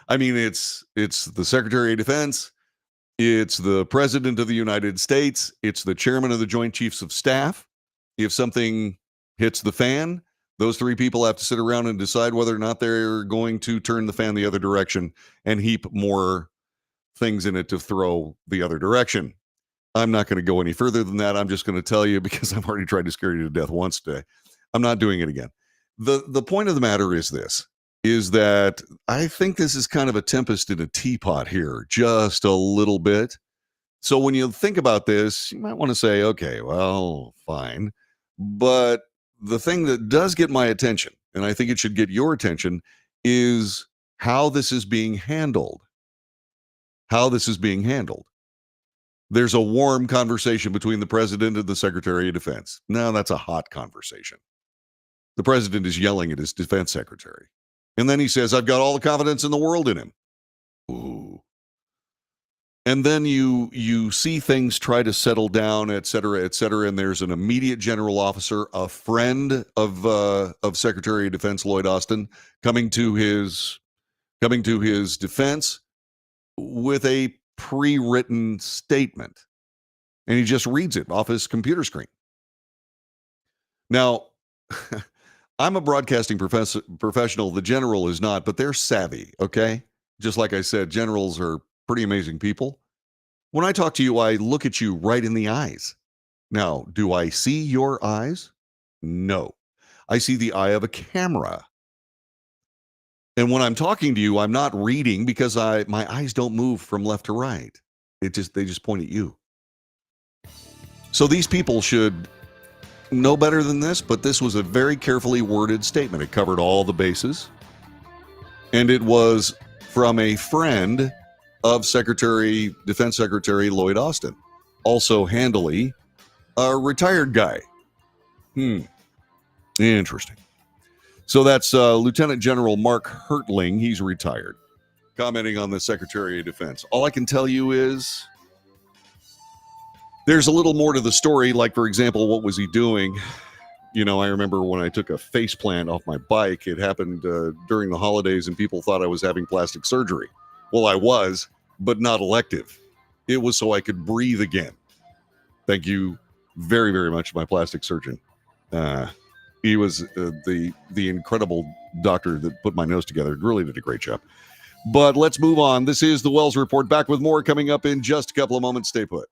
I mean, it's the Secretary of Defense, it's the President of the United States, it's the Chairman of the Joint Chiefs of Staff. If something hits the fan, those three people have to sit around and decide whether or not they're going to turn the fan the other direction and heap more things in it to throw the other direction. I'm not going to go any further than that. I'm just going to tell you, because I've already tried to scare you to death once today. I'm not doing it again. The point of the matter is this, is that I think this is kind of a tempest in a teapot here, just a little bit. So when you think about this, you might want to say, okay, well, fine. But the thing that does get my attention, and I think it should get your attention, is how this is being handled. How this is being handled. There's a warm conversation between the President and the Secretary of Defense. Now that's a hot conversation. The President is yelling at his Defense Secretary. And then he says, I've got all the confidence in the world in him. Ooh. And then you see things try to settle down, et cetera, and there's an immediate general officer, a friend of Secretary of Defense Lloyd Austin, coming to his defense with a pre-written statement. And he just reads it off his computer screen. Now, I'm a broadcasting professional. The general is not, but they're savvy, okay? Just like I said, generals are pretty amazing people. When I talk to you, I look at you right in the eyes. Now, do I see your eyes? No. I see the eye of a camera. And when I'm talking to you, I'm not reading because my eyes don't move from left to right. They just point at you. So these people should know better than this, but this was a very carefully worded statement. It covered all the bases. And it was from a friend of Defense Secretary Lloyd Austin. Also handily, a retired guy. Interesting. So that's Lieutenant General Mark Hertling. He's retired, commenting on the Secretary of Defense. All I can tell you is there's a little more to the story. Like, for example, what was he doing? I remember when I took a face plant off my bike, it happened during the holidays and people thought I was having plastic surgery. Well, I was, but not elective. It was so I could breathe again. Thank you very, very much, my plastic surgeon. He was the incredible doctor that put my nose together. Really did a great job. But let's move on. This is the Wells Report. Back with more coming up in just a couple of moments. Stay put.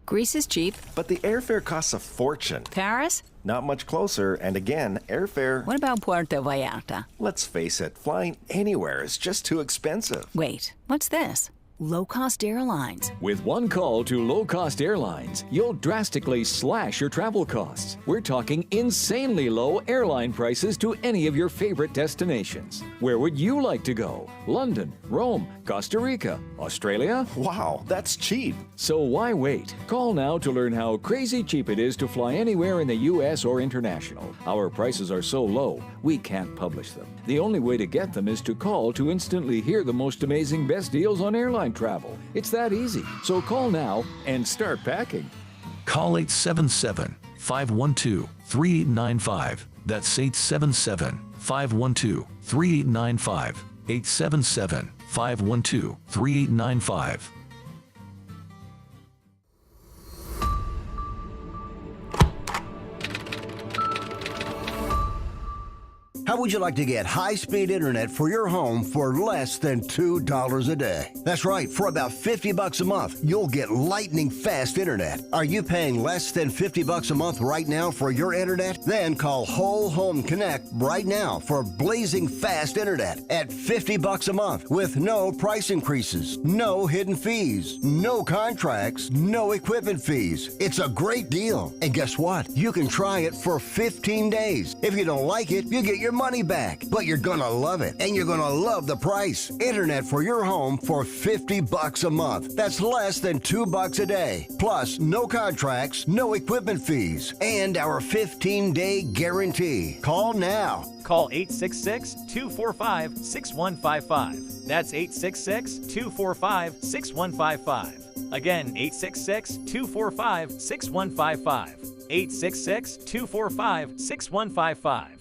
Greece is cheap. But the airfare costs a fortune. Paris? Not much closer, and again, airfare... What about Puerto Vallarta? Let's face it, flying anywhere is just too expensive. Wait, what's this? Low-cost airlines. With one call to low-cost airlines, you'll drastically slash your travel costs. We're talking insanely low airline prices to any of your favorite destinations. Where would you like to go? London, Rome, Costa Rica, Australia? Wow, that's cheap. So why wait? Call now to learn how crazy cheap it is to fly anywhere in the U.S. or international. Our prices are so low, we can't publish them. The only way to get them is to call to instantly hear the most amazing best deals on airline travel. It's that easy. So call now and start packing. Call 877-512-3895. That's 877-512-3895. 877-512-3895. How would you like to get high-speed internet for your home for less than $2 a day? That's right, for about $50 a month, you'll get lightning-fast internet. Are you paying less than $50 a month right now for your internet? Then call Whole Home Connect right now for blazing fast internet at $50 a month with no price increases, no hidden fees, no contracts, no equipment fees. It's a great deal. And guess what? You can try it for 15 days. If you don't like it, you get your money back, but you're gonna love it, and you're gonna love the price. Internet for your home for $50 a month. That's less than $2 a day. Plus, no contracts, no equipment fees, and our 15-day guarantee. Call now. Call 866-245-6155. That's 866-245-6155. Again, 866-245-6155. 866-245-6155.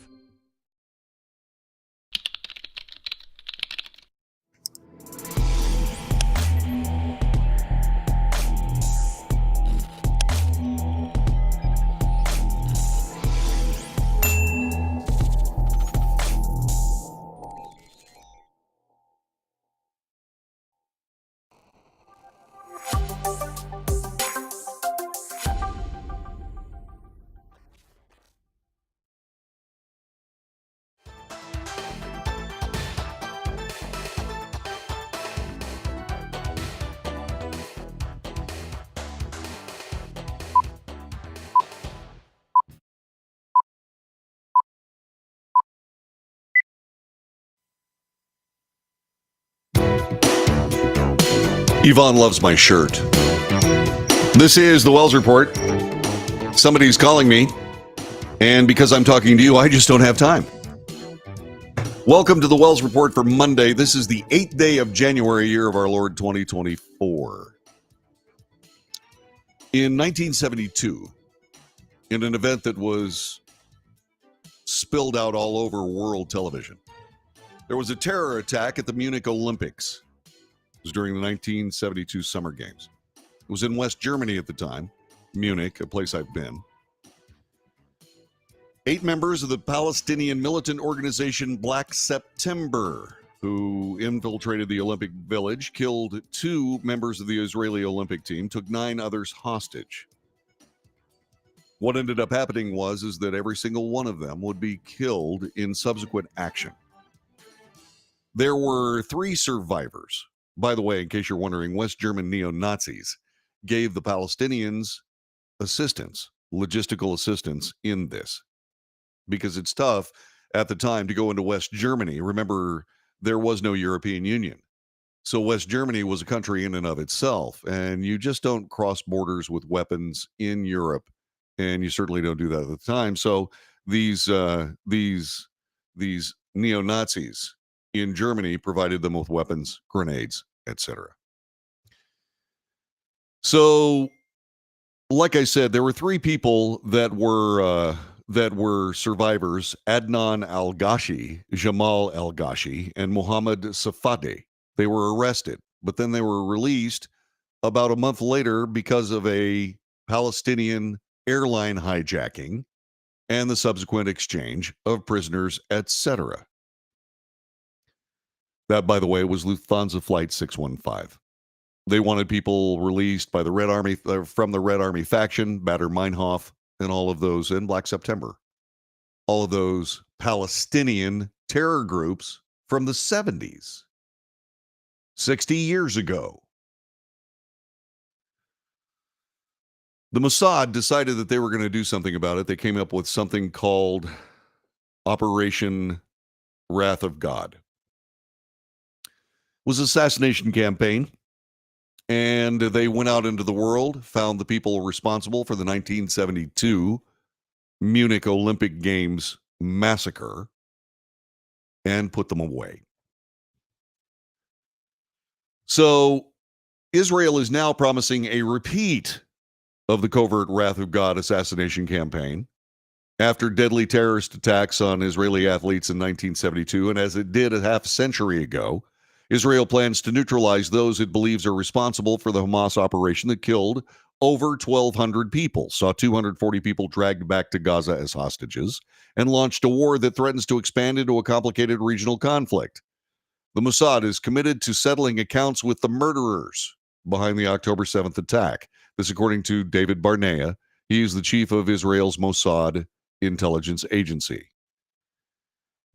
Yvonne loves my shirt. This is the Wells Report. Somebody's calling me, and because I'm talking to you, I just don't have time. Welcome to the Wells Report for Monday. This is the 8th day of January, year of our Lord 2024. In 1972, in an event that was spilled out all over world television, there was a terror attack at the Munich Olympics. It was during the 1972 Summer Games. It was in West Germany at the time, Munich, a place I've been. 8 members of the Palestinian militant organization Black September, who infiltrated the Olympic Village, killed 2 members of the Israeli Olympic team, took 9 others hostage. What ended up happening is that every single one of them would be killed in subsequent action. There were 3 survivors. By the way, in case you're wondering, West German neo-Nazis gave the Palestinians assistance, logistical assistance in this, because it's tough at the time to go into West Germany. Remember, there was no European Union. So West Germany was a country in and of itself, and you just don't cross borders with weapons in Europe, and you certainly don't do that at the time. So these neo-Nazis in Germany provided them with weapons, grenades, etc. So, like I said, there were three people that were survivors: Adnan Al-Ghashi, Jamal Al-Ghashi, and Mohammed Safadi. They were arrested, but then they were released about a month later because of a Palestinian airline hijacking and the subsequent exchange of prisoners, etc. That, by the way, was Lufthansa Flight 615. They wanted people released by the Red Army, from the Red Army faction, Bader Meinhof, and all of those, in Black September. All of those Palestinian terror groups from the 70s, 60 years ago. The Mossad decided that they were going to do something about it. They came up with something called Operation Wrath of God. It was an assassination campaign. And they went out into the world, found the people responsible for the 1972 Munich Olympic Games massacre, and put them away. So Israel is now promising a repeat of the covert Wrath of God assassination campaign after deadly terrorist attacks on Israeli athletes in 1972, and as it did a half century ago, Israel plans to neutralize those it believes are responsible for the Hamas operation that killed over 1,200 people, saw 240 people dragged back to Gaza as hostages, and launched a war that threatens to expand into a complicated regional conflict. The Mossad is committed to settling accounts with the murderers behind the October 7th attack. This according to David Barnea. He is the chief of Israel's Mossad intelligence agency.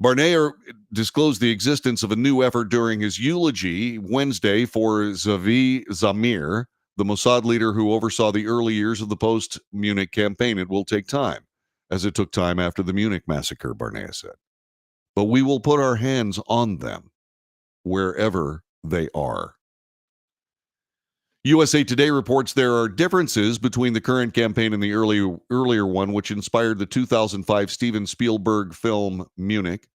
Barnea disclosed the existence of a new effort during his eulogy Wednesday for Zavi Zamir, the Mossad leader who oversaw the early years of the post-Munich campaign. It will take time, as it took time after the Munich massacre, Barnea said. But we will put our hands on them wherever they are. USA Today reports there are differences between the current campaign and the earlier one, which inspired the 2005 Steven Spielberg film Munich,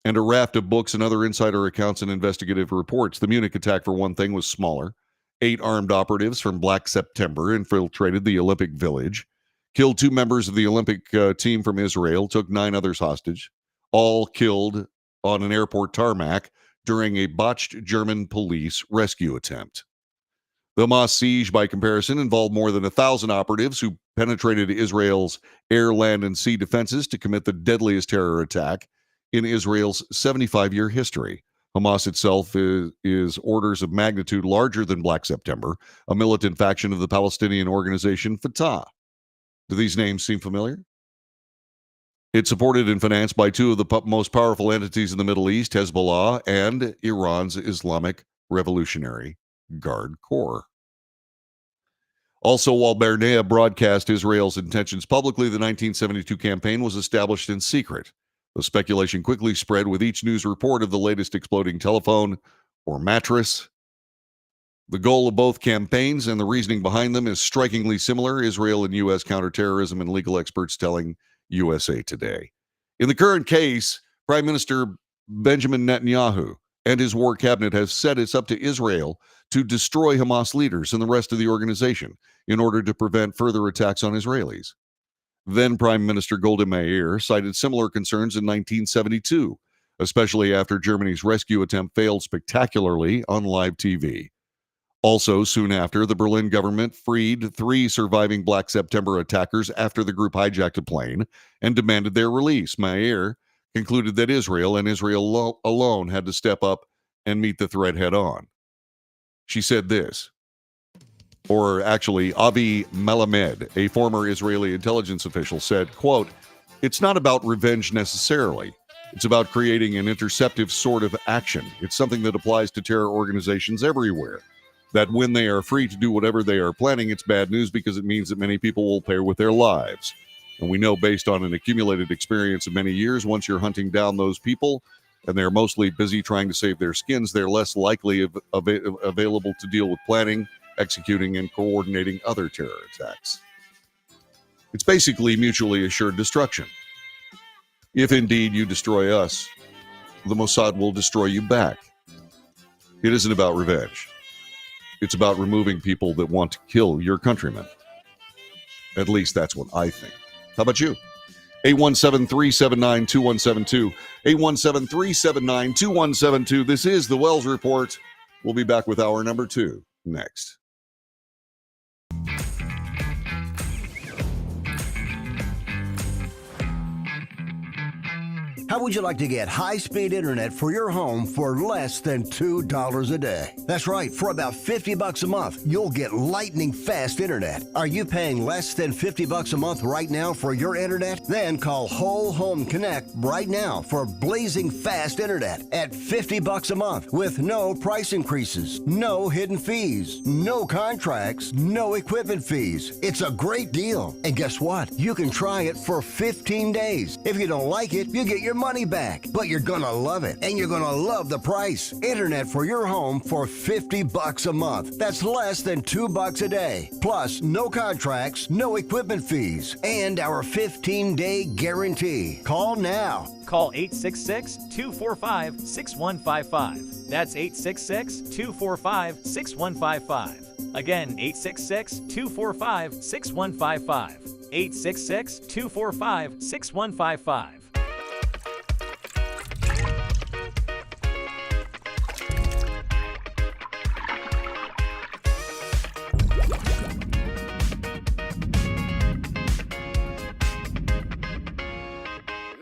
and a raft of books and other insider accounts and investigative reports. The Munich attack, for one thing, was smaller. 8 armed operatives from Black September infiltrated the Olympic Village, killed 2 members of the Olympic team from Israel, took 9 others hostage, all killed on an airport tarmac during a botched German police rescue attempt. The Hamas siege, by comparison, involved more than 1,000 operatives who penetrated Israel's air, land, and sea defenses to commit the deadliest terror attack in Israel's 75-year history. Hamas itself is orders of magnitude larger than Black September, a militant faction of the Palestinian organization Fatah. Do these names seem familiar? It's supported and financed by 2 of the most powerful entities in the Middle East, Hezbollah and Iran's Islamic Revolutionary Guard Corps. Also, while Barnea broadcast Israel's intentions publicly, the 1972 campaign was established in secret. The speculation quickly spread with each news report of the latest exploding telephone or mattress. The goal of both campaigns and the reasoning behind them is strikingly similar, Israel and U.S. counterterrorism and legal experts telling USA Today. In the current case, Prime Minister Benjamin Netanyahu and his war cabinet have said it's up to Israel to destroy Hamas leaders and the rest of the organization in order to prevent further attacks on Israelis. Then Prime Minister Golda Meir cited similar concerns in 1972, especially after Germany's rescue attempt failed spectacularly on live TV. Also, soon after, the Berlin government freed 3 surviving Black September attackers after the group hijacked a plane and demanded their release. Meir concluded that Israel and Israel alone had to step up and meet the threat head on. She said this, or actually, Avi Melamed, a former Israeli intelligence official, said, quote, "It's not about revenge necessarily. It's about creating an interceptive sort of action. It's something that applies to terror organizations everywhere. That when they are free to do whatever they are planning, it's bad news because it means that many people will pay with their lives. And we know based on an accumulated experience of many years, once you're hunting down those people, and they're mostly busy trying to save their skins, they're less likely available to deal with planning, executing, and coordinating other terror attacks. It's basically mutually assured destruction. If indeed you destroy us, the Mossad will destroy you back. It isn't about revenge. It's about removing people that want to kill your countrymen. At least that's what I think. How about you? 817-379-2172. 817-379-2172. This is the Wells Report. We'll be back with hour number 2 next. How would you like to get high-speed internet for your home for less than $2 a day? That's right, for about $50 a month, you'll get lightning fast internet. Are you paying less than $50 a month right now for your internet? Then call Whole Home Connect right now for blazing fast internet at $50 a month with no price increases, no hidden fees, no contracts, no equipment fees. It's a great deal. And guess what? You can try it for 15 days. If you don't like it, you get your money back, but you're gonna love it, and you're gonna love the price. Internet for your home for $50 a month. That's less than $2 a day. Plus, no contracts, no equipment fees, and our 15-day guarantee. Call now. Call 866-245-6155. That's 866-245-6155. Again, 866-245-6155. 866-245-6155.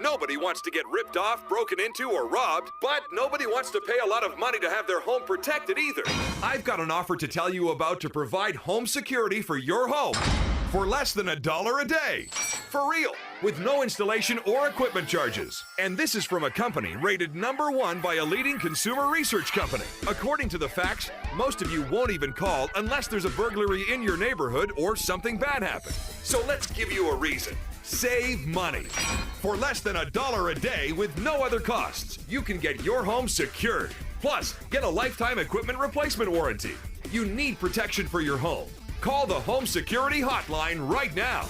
Nobody wants to get ripped off, broken into, or robbed, but nobody wants to pay a lot of money to have their home protected either. I've got an offer to tell you about to provide home security for your home for less than $1 a day. For real, with no installation or equipment charges. And this is from a company rated #1 by a leading consumer research company. According to the facts, most of you won't even call unless there's a burglary in your neighborhood or something bad happened. So let's give you a reason. Save money. For less than $1 a day with no other costs, you can get your home secured. Plus, get a lifetime equipment replacement warranty. You need protection for your home. Call the Home Security Hotline right now.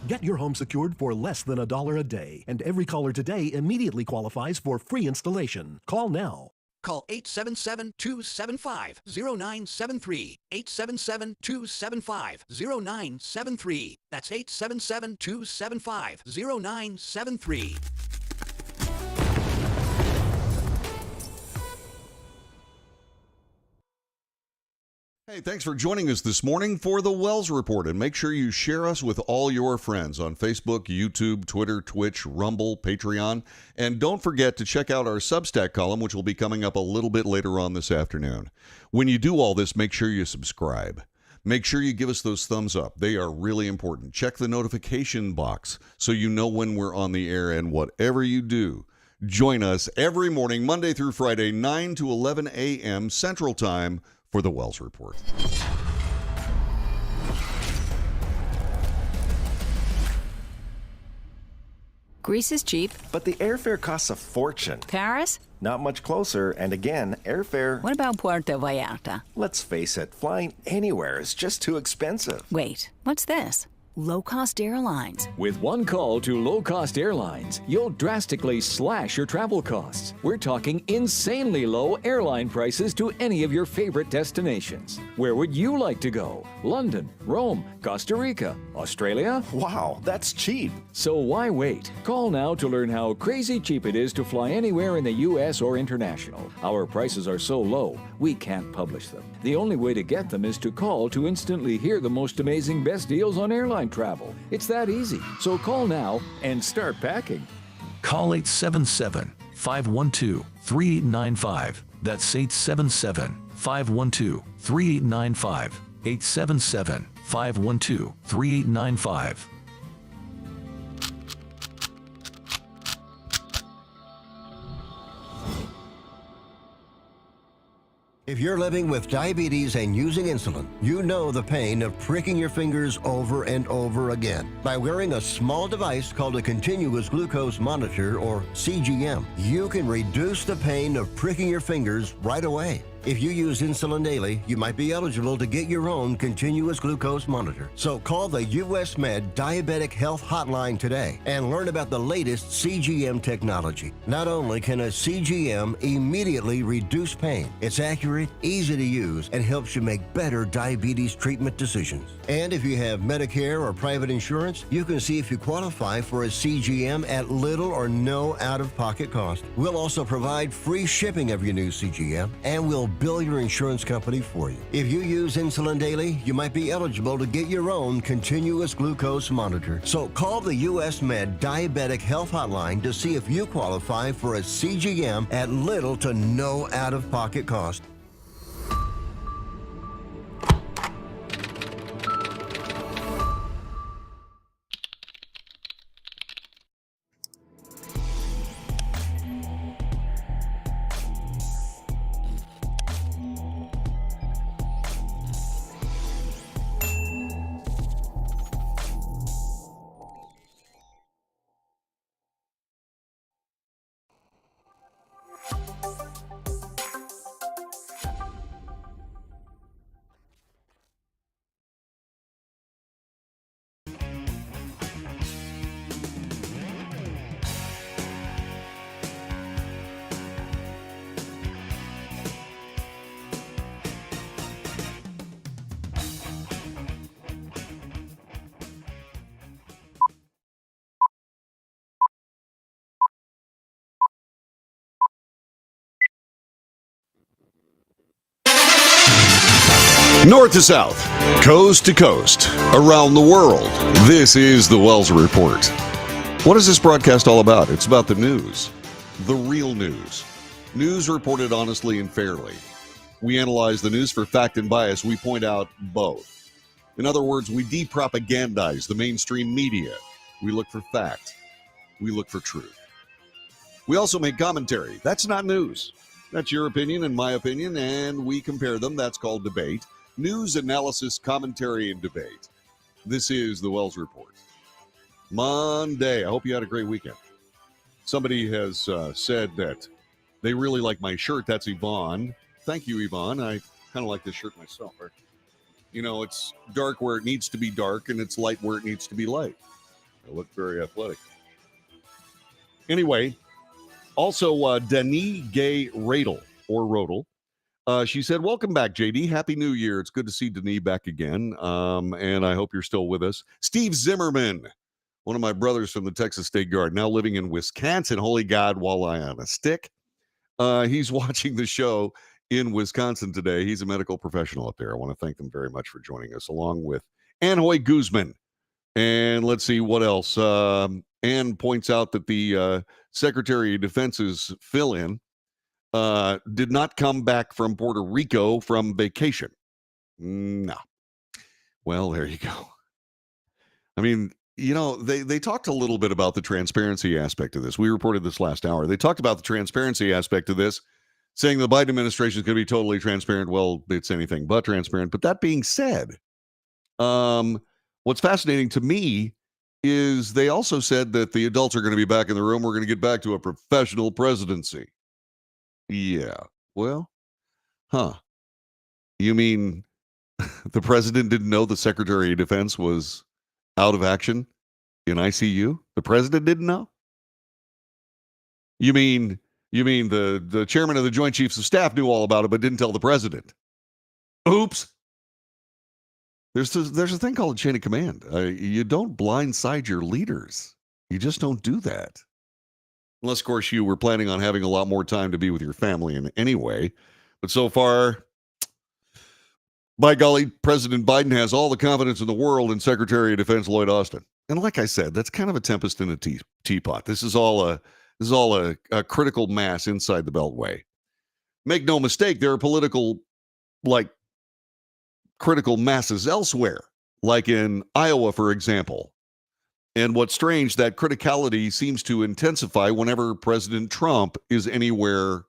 Get your home secured for less than $1 a day, and every caller today immediately qualifies for free installation. Call now. Call 877-275-0973. 877-275-0973. That's 877-275-0973. Hey, thanks for joining us this morning for the Wells Report, and make sure you share us with all your friends on Facebook, YouTube, Twitter, Twitch, Rumble, Patreon, and don't forget to check out our Substack column, which will be coming up a little bit later on this afternoon. When you do all this, make sure you subscribe. Make sure you give us those thumbs up. They are really important. Check the notification box so you know when we're on the air, and whatever you do, join us every morning, Monday through Friday, 9 to 11 a.m. Central Time, for the Wells Report. Greece is cheap. But the airfare costs a fortune. Paris? Not much closer, and again, airfare... What about Puerto Vallarta? Let's face it, flying anywhere is just too expensive. Wait, what's this? Low-cost airlines. With one call to low-cost airlines, you'll drastically slash your travel costs. We're talking insanely low airline prices to any of your favorite destinations. Where would you like to go? London, Rome, Costa Rica, Australia? Wow, that's cheap. So why wait? Call now to learn how crazy cheap it is to fly anywhere in the U.S. or international. Our prices are so low, we can't publish them. The only way to get them is to call to instantly hear the most amazing best deals on airline travel. It's that easy. So call now and start packing. Call 877-512-3895. That's 877-512-3895. 877-512-3895. If you're living with diabetes and using insulin, you know the pain of pricking your fingers over and over again. By wearing a small device called a continuous glucose monitor, or CGM, you can reduce the pain of pricking your fingers right away. If you use insulin daily, you might be eligible to get your own continuous glucose monitor. So call the US Med Diabetic Health Hotline today and learn about the latest CGM technology. Not only can a CGM immediately reduce pain, it's accurate, easy to use, and helps you make better diabetes treatment decisions. And if you have Medicare or private insurance, you can see if you qualify for a CGM at little or no out-of-pocket cost. We'll also provide free shipping of your new CGM, and we'll bill your insurance company for you. If you use insulin daily, you might be eligible to get your own continuous glucose monitor. So call the US Med Diabetic Health Hotline to see if you qualify for a CGM at little to no out-of-pocket cost. North to south, coast to coast, around the world. This is the Wells Report. What is this broadcast all about? It's about the news, the real news. News reported honestly and fairly. We analyze the news for fact and bias. We point out both. In other words, we depropagandize the mainstream media. We look for fact. We look for truth. We also make commentary. That's not news. That's your opinion and my opinion, and we compare them. That's called debate. News, analysis, commentary, and debate. This is the Wells Report. Monday. I hope you had a great weekend. Somebody has said that they really like my shirt. That's Yvonne. Thank you, Yvonne. I kind of like this shirt myself. You know, it's dark where it needs to be dark, and it's light where it needs to be light. I look very athletic. Anyway, also Denis Gay Radel, or Rodel. She said, welcome back, JD. Happy New Year. It's good to see Denis back again, and I hope you're still with us. Steve Zimmerman, one of my brothers from the Texas State Guard, now living in Wisconsin. Holy God, walleye on a stick. He's watching the show in Wisconsin today. He's a medical professional up there. I want to thank them very much for joining us, along with Anhoy Guzman. And let's see what else. Ann points out that the Secretary of Defense's fill-in did not come back from Puerto Rico from vacation. No. Well, there you go. I mean, you know, they talked a little bit about the transparency aspect of this. We reported this last hour. They talked about the transparency aspect of this, saying the Biden administration is going to be totally transparent. Well, it's anything but transparent. But that being said, what's fascinating to me is they also said that the adults are going to be back in the room. We're going to get back to a professional presidency. Yeah. Well, you mean the president didn't know the Secretary of Defense was out of action in ICU? The president didn't know? You mean the chairman of the Joint Chiefs of Staff knew all about it but didn't tell the president? Oops. There's a thing called a chain of command. You don't blindside your leaders. You just don't do that. Unless, of course, you were planning on having a lot more time to be with your family in any way. But so far, by golly, President Biden has all the confidence in the world in Secretary of Defense Lloyd Austin. And like I said, that's kind of a tempest in a teapot. This is all a critical mass inside the Beltway. Make no mistake, there are political, critical masses elsewhere, like in Iowa, for example. And what's strange, that criticality seems to intensify whenever President Trump is anywhere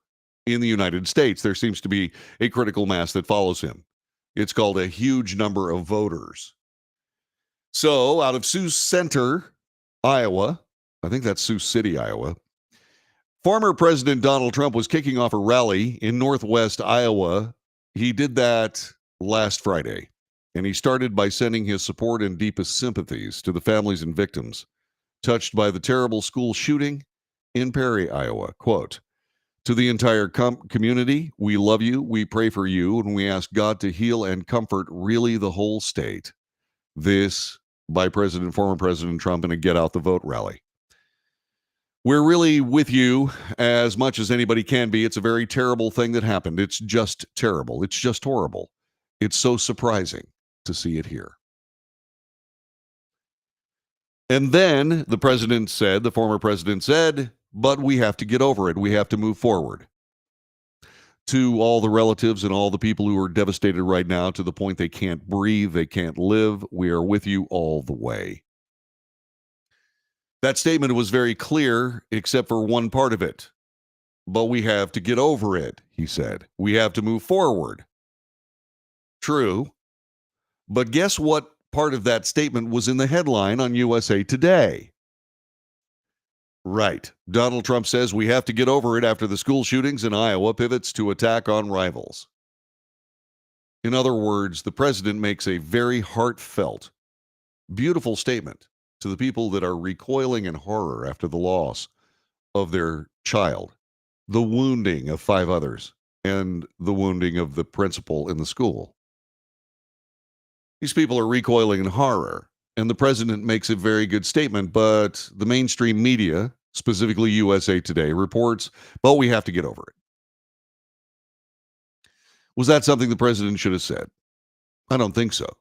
in the United States. There seems to be a critical mass that follows him. It's called a huge number of voters. So out of Sioux Center, Iowa, I think that's Sioux City, Iowa, Former President Donald Trump was kicking off a rally in northwest Iowa. He did that last Friday, and he started by sending his support and deepest sympathies to the families and victims touched by the terrible school shooting in Perry, Iowa. Quote, "To the entire community, we love you, we pray for you, and we ask God to heal and comfort really the whole state." This by former President Trump in a Get Out the Vote rally. "We're really with you as much as anybody can be. It's a very terrible thing that happened. It's just terrible. It's just horrible. It's so surprising to see it here." And then the former president said, "But we have to get over it. We have to move forward." To all the relatives and all the people who are devastated right now to the point they can't breathe, they can't live, we are with you all the way. That statement was very clear, except for one part of it. "But we have to get over it," he said. "We have to move forward." True. But guess what part of that statement was in the headline on USA Today? Right. Donald Trump says we have to get over it after the school shootings in Iowa pivots to attack on rivals. In other words, the president makes a very heartfelt, beautiful statement to the people that are recoiling in horror after the loss of their child, the wounding of 5 others, and the wounding of the principal in the school. These people are recoiling in horror, and the president makes a very good statement, but the mainstream media, specifically USA Today, reports, "But we have to get over it." Was that something the president should have said? I don't think so.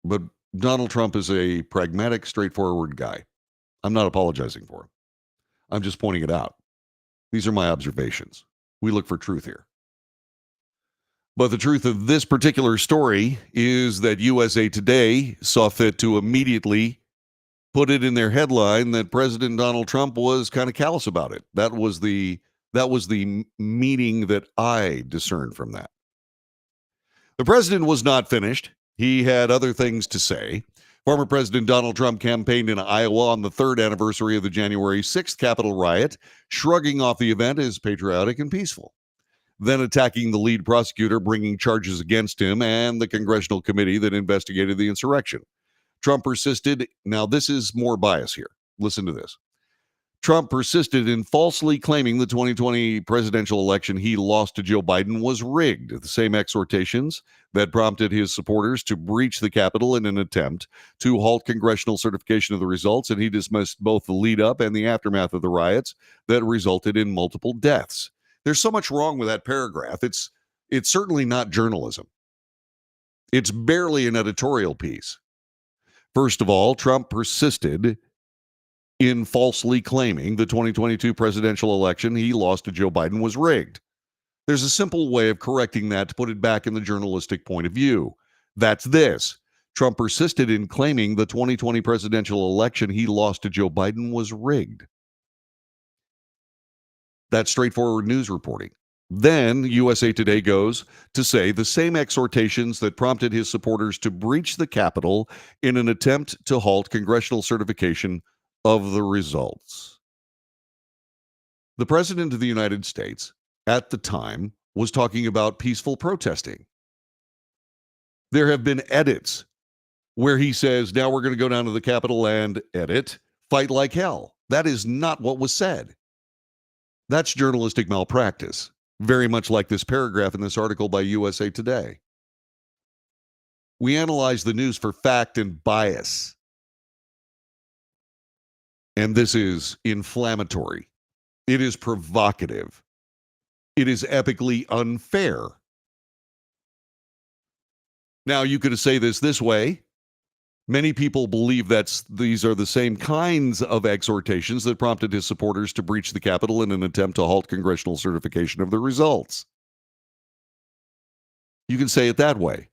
But Donald Trump is a pragmatic, straightforward guy. I'm not apologizing for him. I'm just pointing it out. These are my observations. We look for truth here. But the truth of this particular story is that USA Today saw fit to immediately put it in their headline that President Donald Trump was kind of callous about it. That was the meaning that I discerned from that. The president was not finished. He had other things to say. Former President Donald Trump campaigned in Iowa on the 3rd anniversary of the January 6th Capitol riot, shrugging off the event as patriotic and peaceful. Then attacking the lead prosecutor, bringing charges against him and the congressional committee that investigated the insurrection. Trump persisted. Now, this is more bias here. Listen to this. Trump persisted in falsely claiming the 2020 presidential election he lost to Joe Biden was rigged. The same exhortations that prompted his supporters to breach the Capitol in an attempt to halt congressional certification of the results, and he dismissed both the lead up and the aftermath of the riots that resulted in multiple deaths. There's so much wrong with that paragraph. It's certainly not journalism. It's barely an editorial piece. First of all, Trump persisted in falsely claiming the 2022 presidential election he lost to Joe Biden was rigged. There's a simple way of correcting that to put it back in the journalistic point of view. That's this. Trump persisted in claiming the 2020 presidential election he lost to Joe Biden was rigged. That's straightforward news reporting. Then USA Today goes to say the same exhortations that prompted his supporters to breach the Capitol in an attempt to halt congressional certification of the results. The President of the United States at the time was talking about peaceful protesting. There have been edits where he says, now we're going to go down to the Capitol and edit, fight like hell. That is not what was said. That's journalistic malpractice, very much like this paragraph in this article by USA Today. We analyze the news for fact and bias. And this is inflammatory. It is provocative. It is epically unfair. Now, you could say this way. Many people believe these are the same kinds of exhortations that prompted his supporters to breach the Capitol in an attempt to halt congressional certification of the results. You can say it that way.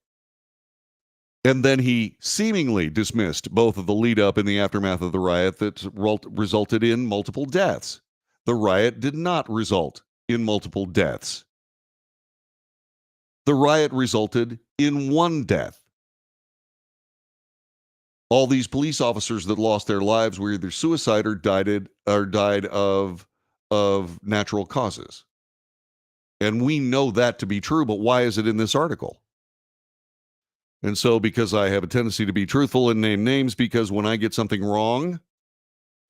And then he seemingly dismissed both of the lead up and the aftermath of the riot that resulted in multiple deaths. The riot did not result in multiple deaths. The riot resulted in 1 death. All these police officers that lost their lives were either suicide or died of of natural causes. And we know that to be true, but why is it in this article? And so, because I have a tendency to be truthful and name names, because when I get something wrong,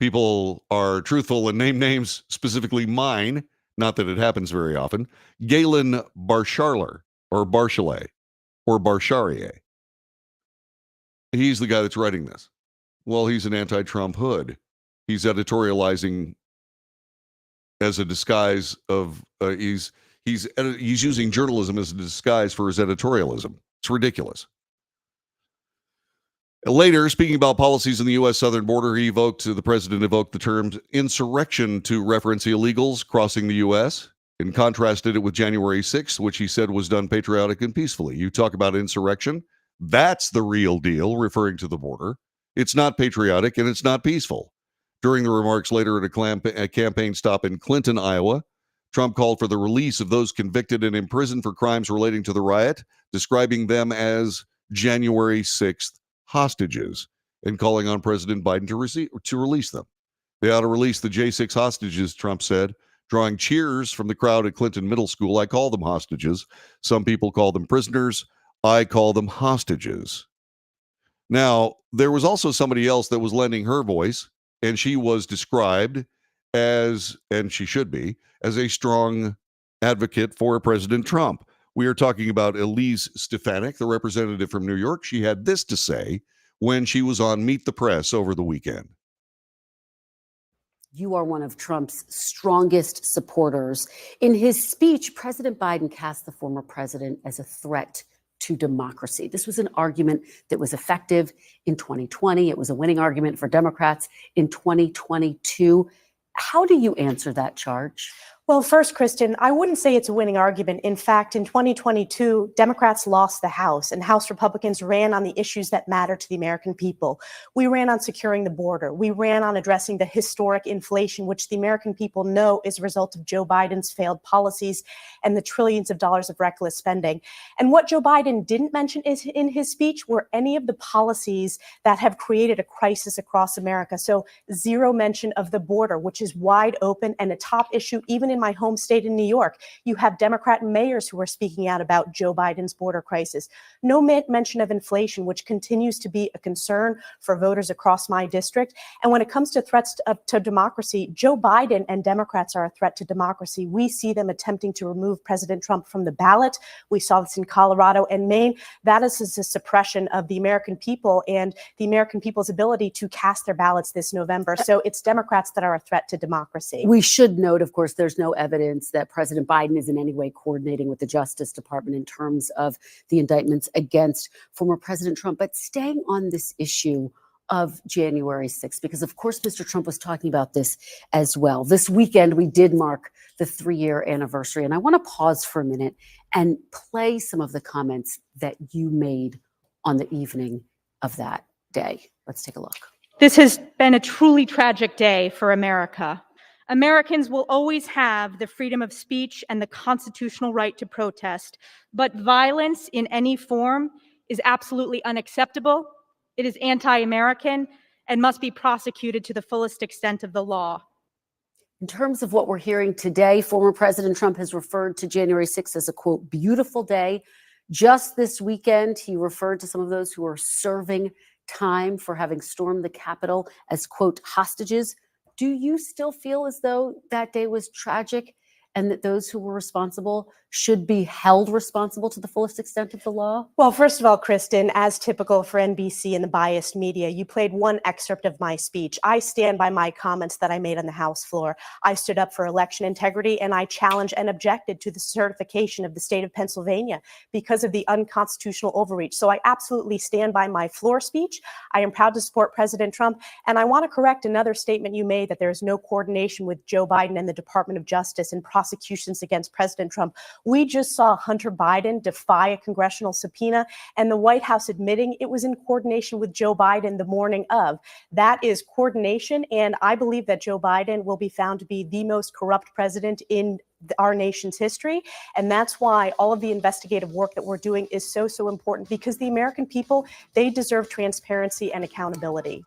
people are truthful and name names, specifically mine, not that it happens very often. Galen Barsharier, or Barchalet, or Barcharier. He's the guy that's writing this. Well, he's an anti-Trump hood. He's editorializing as a disguise of he's using journalism as a disguise for his editorialism. It's ridiculous. Later, speaking about policies in the U.S. southern border, the president evoked the term insurrection to reference illegals crossing the U.S. and contrasted it with January 6th, which he said was done patriotic and peacefully. You talk about insurrection, that's the real deal, referring to the border. It's not patriotic and it's not peaceful. During the remarks later at a campaign stop in Clinton, Iowa, Trump called for the release of those convicted and imprisoned for crimes relating to the riot, describing them as January 6th hostages and calling on President Biden to release them. They ought to release the J6 hostages, Trump said, drawing cheers from the crowd at Clinton Middle School. I call them hostages. Some people call them prisoners. I call them hostages. Now, there was also somebody else that was lending her voice, and she was described as, and she should be, as a strong advocate for President Trump. We are talking about Elise Stefanik, the representative from New York. She had this to say when she was on Meet the Press over the weekend. You are one of Trump's strongest supporters. In his speech, President Biden cast the former president as a threat to democracy. This was an argument that was effective in 2020. It was a winning argument for Democrats in 2022. How do you answer that charge? Well, first, Kristen, I wouldn't say it's a winning argument. In fact, in 2022, Democrats lost the House, and House Republicans ran on the issues that matter to the American people. We ran on securing the border. We ran on addressing the historic inflation, which the American people know is a result of Joe Biden's failed policies and the trillions of dollars of reckless spending. And what Joe Biden didn't mention in his speech were any of the policies that have created a crisis across America. So zero mention of the border, which is wide open and a top issue even in my home state in New York. You have Democrat mayors who are speaking out about Joe Biden's border crisis. No mention of inflation, which continues to be a concern for voters across my district. And when it comes to threats to democracy, Joe Biden and Democrats are a threat to democracy. We see them attempting to remove President Trump from the ballot. We saw this in Colorado and Maine. That is a suppression of the American people and the American people's ability to cast their ballots this November. So it's Democrats that are a threat to democracy. We should note, of course, there's no evidence that President Biden is in any way coordinating with the Justice Department in terms of the indictments against former President Trump. But staying on this issue of January 6th, because of course, Mr. Trump was talking about this as well. This weekend, we did mark the 3-year anniversary. And I want to pause for a minute and play some of the comments that you made on the evening of that day. Let's take a look. This has been a truly tragic day for America. Americans will always have the freedom of speech and the constitutional right to protest, but violence in any form is absolutely unacceptable. It is anti-American and must be prosecuted to the fullest extent of the law. In terms of what we're hearing today, former President Trump has referred to January 6th as a, quote, beautiful day. Just this weekend, he referred to some of those who are serving time for having stormed the Capitol as, quote, hostages. Do you still feel as though that day was tragic and that those who were responsible should be held responsible to the fullest extent of the law? Well, first of all, Kristen, as typical for NBC and the biased media, you played one excerpt of my speech. I stand by my comments that I made on the House floor. I stood up for election integrity, and I challenged and objected to the certification of the state of Pennsylvania because of the unconstitutional overreach. So I absolutely stand by my floor speech. I am proud to support President Trump, and I want to correct another statement you made that there is no coordination with Joe Biden and the Department of Justice in prosecutions against President Trump. We just saw Hunter Biden defy a congressional subpoena and the White House admitting it was in coordination with Joe Biden the morning of. That is coordination, and I believe that Joe Biden will be found to be the most corrupt president in our nation's history. And that's why all of the investigative work that we're doing is so important, because the American people, they deserve transparency and accountability.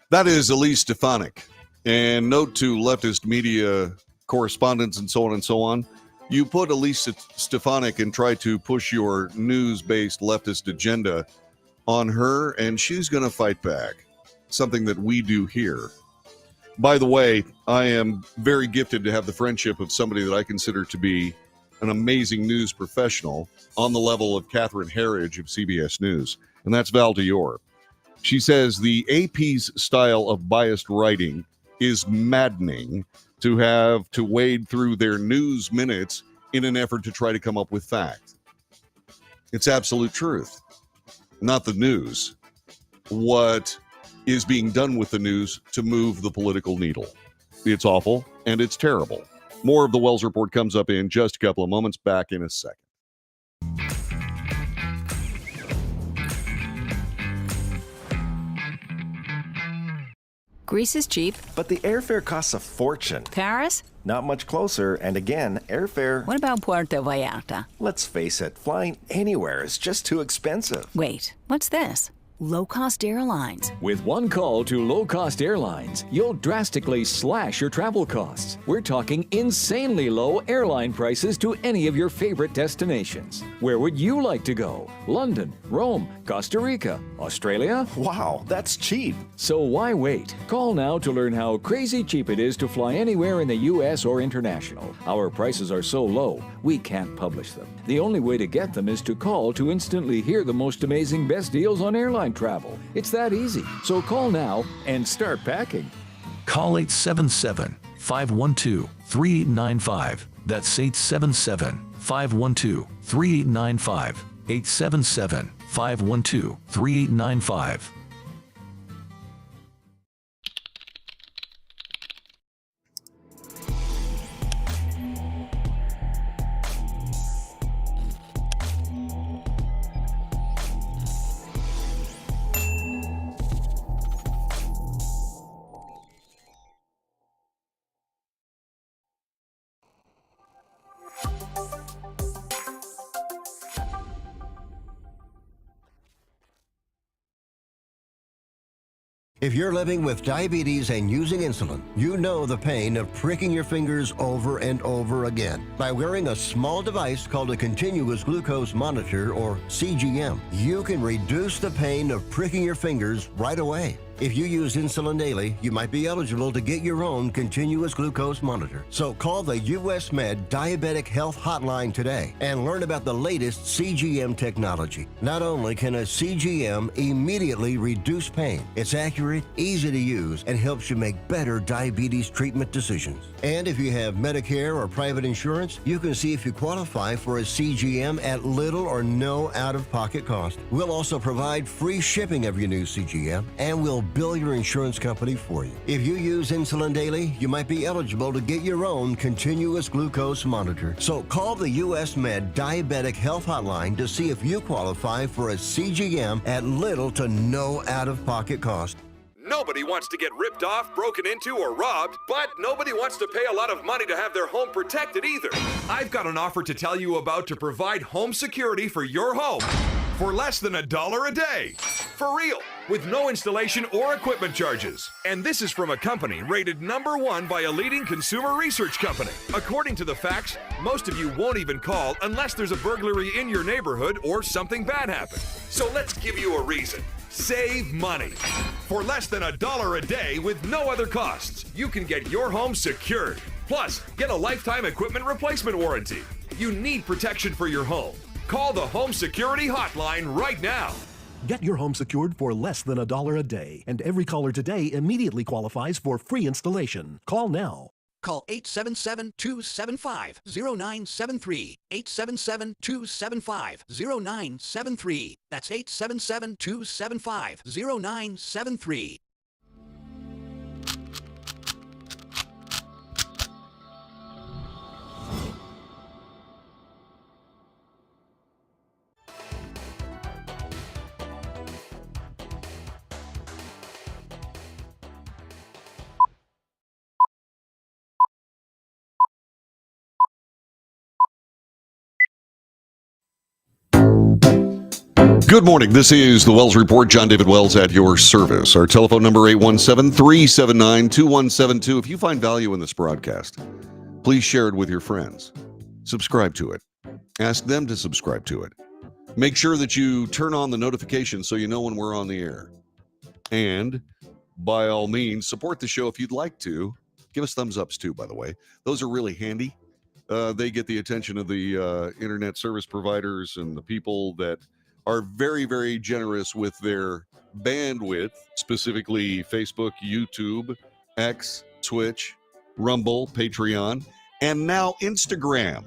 That is Elise Stefanik. And note to leftist media correspondents and so on and so on, you put Elise Stefanik and try to push your news-based leftist agenda on her, and she's going to fight back, something that we do here. By the way, I am very gifted to have the friendship of somebody that I consider to be an amazing news professional on the level of Catherine Herridge of CBS News, and that's Val Dior. She says the AP's style of biased writing is maddening to have to wade through their news minutes in an effort to try to come up with fact. It's absolute truth, not the news. What is being done with the news to move the political needle. It's awful and it's terrible. More of the Wells Report comes up in just a couple of moments. Back in a second. Greece is cheap. But the airfare costs a fortune. Paris? Not much closer, and again, airfare... What about Puerto Vallarta? Let's face it, flying anywhere is just too expensive. Wait, what's this? Low-cost airlines. With one call to low-cost airlines, you'll drastically slash your travel costs. We're talking insanely low airline prices to any of your favorite destinations. Where would you like to go? London, Rome, Costa Rica, Australia? Wow, that's cheap. So why wait? Call now to learn how crazy cheap it is to fly anywhere in the U.S. or international. Our prices are so low, we can't publish them. The only way to get them is to call to instantly hear the most amazing best deals on airline travel. It's that easy. So call now and start packing. Call 877-512-3895. That's 877-512-3895. 877-512-3895. If you're living with diabetes and using insulin, you know the pain of pricking your fingers over and over again. By wearing a small device called a continuous glucose monitor, or CGM, you can reduce the pain of pricking your fingers right away. If you use insulin daily, you might be eligible to get your own continuous glucose monitor. So call the US Med Diabetic Health Hotline today and learn about the latest CGM technology. Not only can a CGM immediately reduce pain, it's accurate, easy to use, and helps you make better diabetes treatment decisions. And if you have Medicare or private insurance, you can see if you qualify for a CGM at little or no out-of-pocket cost. We'll also provide free shipping of your new CGM, and we'll bill your insurance company for you. If you use insulin daily, you might be eligible to get your own continuous glucose monitor. So call the US Med Diabetic Health Hotline to see if you qualify for a CGM at little to no out-of-pocket cost. Nobody wants to get ripped off, broken into, or robbed, but nobody wants to pay a lot of money to have their home protected either. I've got an offer to tell you about to provide home security for your home for less than $1 a day. For real, with no installation or equipment charges. And this is from a company rated #1 by a leading consumer research company. According to the facts, most of you won't even call unless there's a burglary in your neighborhood or something bad happened. So let's give you a reason. Save money. For less than $1 a day with no other costs, you can get your home secured. Plus, get a lifetime equipment replacement warranty. You need protection for your home. Call the Home Security Hotline right now. Get your home secured for less than $1 a day, and every caller today immediately qualifies for free installation. Call now. Call 877-275-0973. 877-275-0973. That's 877-275-0973. Good morning. This is the Wells Report. John David Wells at your service. Our telephone number 817-379-2172. If you find value in this broadcast, please share it with your friends. Subscribe to it. Ask them to subscribe to it. Make sure that you turn on the notifications so you know when we're on the air. And by all means, support the show if you'd like to. Give us thumbs ups too, by the way. Those are really handy. They get the attention of the internet service providers and the people that are very, very generous with their bandwidth, specifically Facebook, YouTube, X, Twitch, Rumble, Patreon, and now Instagram.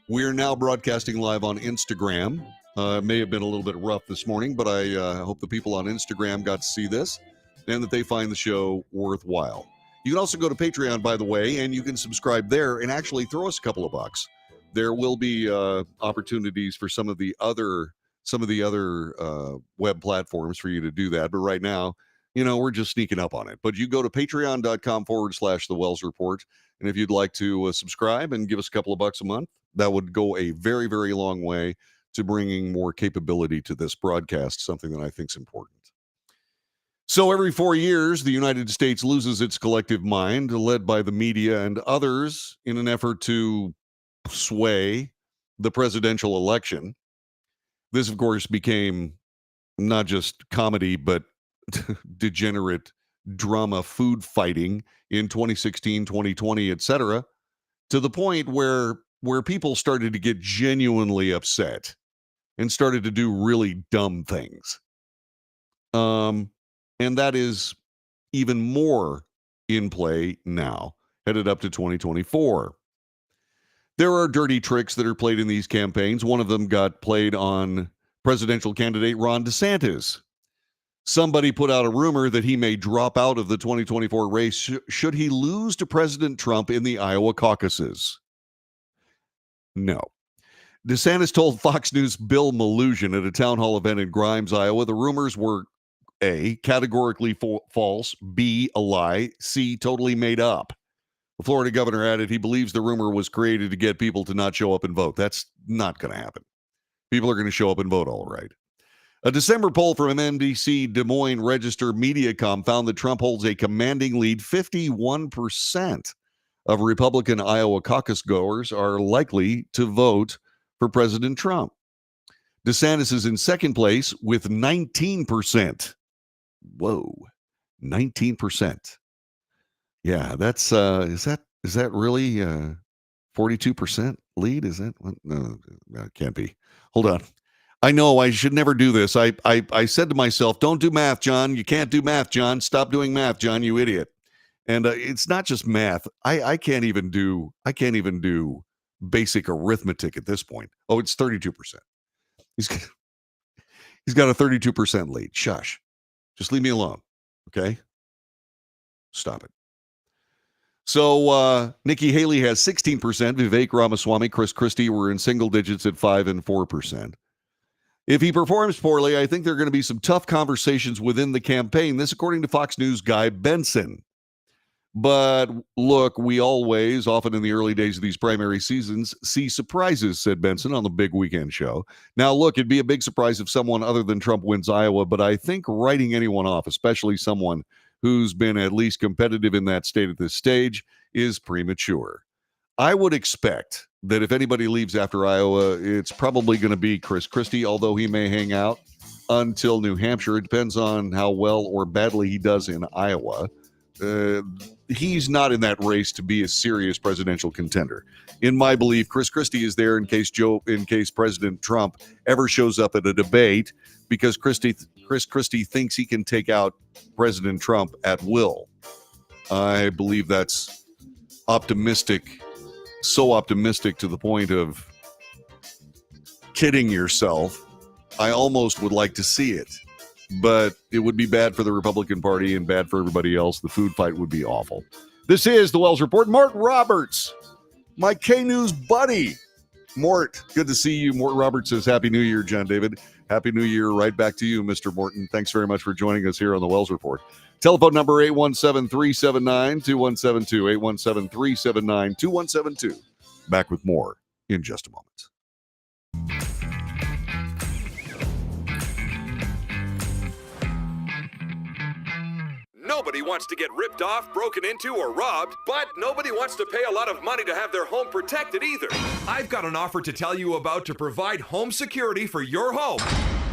We're now broadcasting live on Instagram. It may have been a little bit rough this morning, but I hope the people on Instagram got to see this and that they find the show worthwhile. You can also go to Patreon, by the way, and you can subscribe there and actually throw us a couple of bucks. There will be opportunities for some of the other web platforms for you to do that. But right now, we're just sneaking up on it. But you go to patreon.com/The Wells Report. And if you'd like to subscribe and give us a couple of bucks a month, that would go a very, very long way to bringing more capability to this broadcast, something that I think is important. So every 4 years, the United States loses its collective mind, led by the media and others, in an effort to sway the presidential election. This, of course, became not just comedy, but degenerate drama, food fighting in 2016, 2020, etc., to the point where people started to get genuinely upset and started to do really dumb things. And that is even more in play now, headed up to 2024. There are dirty tricks that are played in these campaigns. One of them got played on presidential candidate Ron DeSantis. Somebody put out a rumor that he may drop out of the 2024 race should he lose to President Trump in the Iowa caucuses. No. DeSantis told Fox News' Bill Malugin at a town hall event in Grimes, Iowa, the rumors were A, categorically false, B, a lie, C, totally made up. The Florida governor added he believes the rumor was created to get people to not show up and vote. That's not going to happen. People are going to show up and vote all right. A December poll from MNBC Des Moines Register Mediacom found that Trump holds a commanding lead. 51% of Republican Iowa caucus goers are likely to vote for President Trump. DeSantis is in second place with 19%. Whoa, 19%. Yeah, that's is that really 42% lead? Is that? No, it can't be. Hold on. I know I should never do this. I said to myself, don't do math, John. You can't do math, John. Stop doing math, John, you idiot. And it's not just math. I can't even do basic arithmetic at this point. Oh, it's 32%. He's got a 32% lead. Shush. Just leave me alone. Okay? Stop it. So Nikki Haley has 16%. Vivek Ramaswamy, Chris Christie were in single digits at 5% and 4%. If he performs poorly, I think there are going to be some tough conversations within the campaign. This, according to Fox News' Guy Benson. But look, we always, often in the early days of these primary seasons, see surprises, said Benson on the Big Weekend Show. Now, look, it'd be a big surprise if someone other than Trump wins Iowa, but I think writing anyone off, especially someone who's been at least competitive in that state at this stage, is premature. I would expect that if anybody leaves after Iowa, it's probably going to be Chris Christie, although he may hang out until New Hampshire. It depends on how well or badly he does in Iowa. He's not in that race to be a serious presidential contender. In my belief, Chris Christie is there in case President Trump ever shows up at a debate, because Chris Christie thinks he can take out President Trump at will. I believe that's optimistic, so optimistic to the point of kidding yourself. I almost would like to see it, but it would be bad for the Republican Party and bad for everybody else. The food fight would be awful. This is the Wells Report. Mort Roberts, my K-News buddy. Mort, good to see you. Mort Roberts says, Happy New Year, John David. Happy New Year right back to you, Mr. Morton. Thanks very much for joining us here on the Wells Report. Telephone number 817-379-2172, 817-379-2172. Back with more in just a moment. nobody wants to get ripped off, broken into, or robbed, but nobody wants to pay a lot of money to have their home protected either. I've got an offer to tell you about to provide home security for your home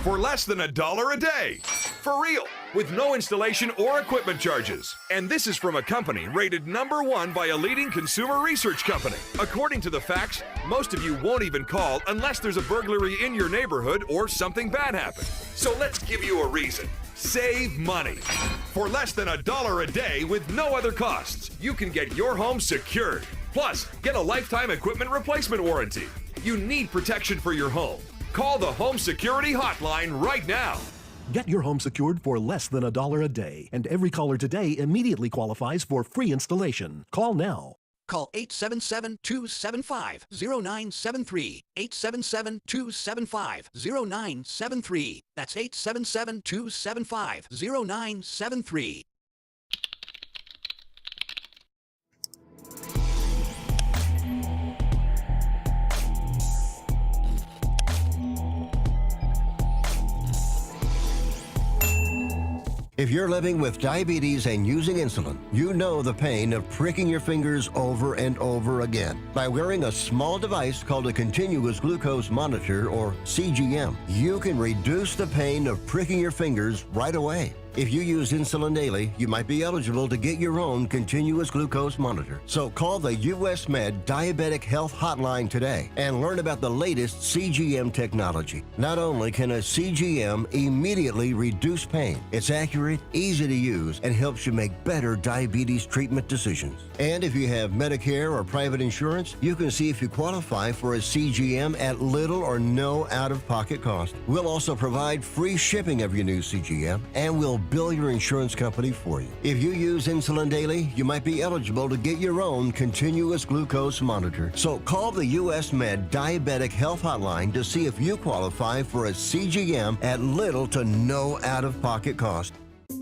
for less than $1 a day. For real, with no installation or equipment charges. And this is from a company rated #1 by a leading consumer research company. According to the facts, most of you won't even call unless there's a burglary in your neighborhood or something bad happened. So let's give you a reason. Save money. For less than $1 a day with no other costs, you can get your home secured. Plus, get a lifetime equipment replacement warranty. You need protection for your home. Call the Home Security Hotline right now. Get your home secured for less than $1 a day, and every caller today immediately qualifies for free installation. Call now. Call 877-275-0973. 877-275-0973. That's 877-275-0973. If you're living with diabetes and using insulin, you know the pain of pricking your fingers over and over again. By wearing a small device called a continuous glucose monitor, or CGM, you can reduce the pain of pricking your fingers right away. If you use insulin daily, you might be eligible to get your own continuous glucose monitor. So call the US Med Diabetic Health Hotline today and learn about the latest CGM technology. Not only can a CGM immediately reduce pain, it's accurate, easy to use, and helps you make better diabetes treatment decisions. And if you have Medicare or private insurance, you can see if you qualify for a CGM at little or no out-of-pocket cost. We'll also provide free shipping of your new CGM, and we'll bill your insurance company for you. If you use insulin daily, you might be eligible to get your own continuous glucose monitor. So call the US Med Diabetic Health Hotline to see if you qualify for a CGM at little to no out-of-pocket cost.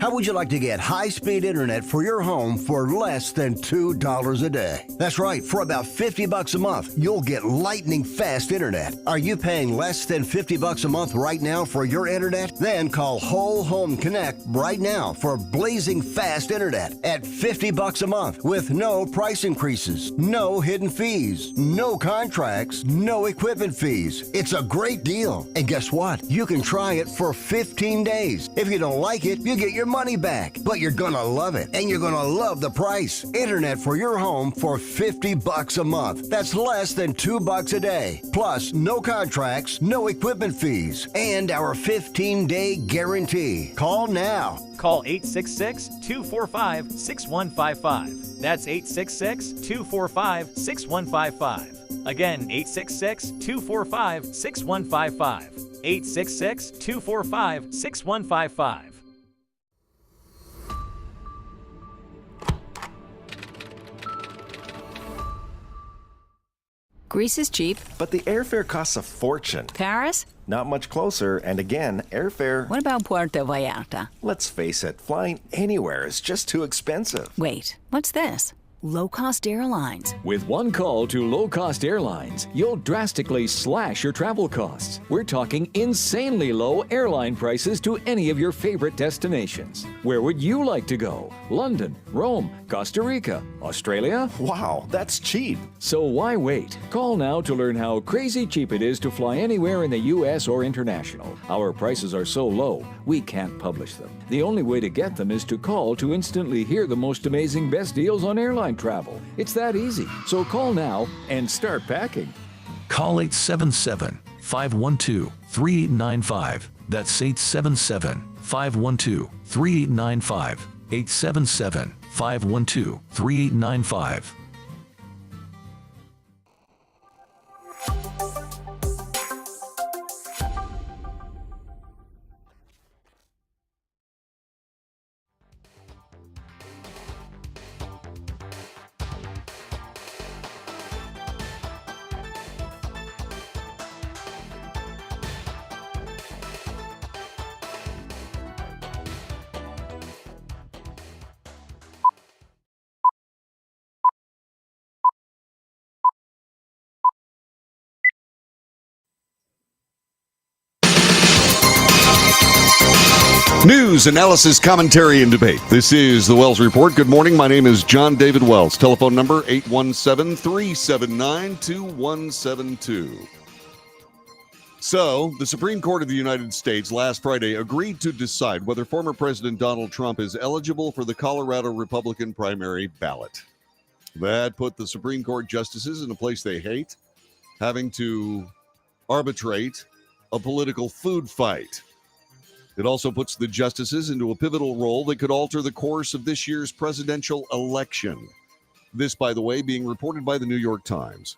How would you like to get high-speed internet for your home for less than $2 a day? That's right, for about $50 a month, you'll get lightning-fast internet. Are you paying less than $50 a month right now for your internet? Then call Whole Home Connect right now for blazing fast internet at $50 a month with no price increases, no hidden fees, no contracts, no equipment fees. It's a great deal. And guess what? You can try it for 15 days. If you don't like it, you get your money back, but you're gonna love it, and you're gonna love the price. Internet for your home for $50 a month. That's less than $2 a day. Plus, no contracts, no equipment fees, and our 15-day guarantee. Call now. Call 866-245-6155. That's 866-245-6155. Again, 866-245-6155. 866-245-6155. Greece is cheap. But the airfare costs a fortune. Paris? Not much closer, and again, airfare... What about Puerto Vallarta? Let's face it, flying anywhere is just too expensive. Wait, what's this? Low-cost airlines. With one call to low-cost airlines, you'll drastically slash your travel costs. We're talking insanely low airline prices to any of your favorite destinations. Where would you like to go? London, Rome, Costa Rica, Australia? Wow, that's cheap. So why wait? Call now to learn how crazy cheap it is to fly anywhere in the U.S. or international. Our prices are so low, we can't publish them. The only way to get them is to call to instantly hear the most amazing best deals on airline travel. It's that easy. So call now and start packing. Call 877-512-3895. That's 877-512-3895. 877-512-3895. News, analysis, commentary, and debate. This is the Wells Report. Good morning. My name is John David Wells. Telephone number 817-379-2172. So, the Supreme Court of the United States last Friday agreed to decide whether former President Donald Trump is eligible for the Colorado Republican primary ballot. That put the Supreme Court justices in a place they hate, having to arbitrate a political food fight. It also puts the justices into a pivotal role that could alter the course of this year's presidential election. This, by the way, being reported by the New York Times.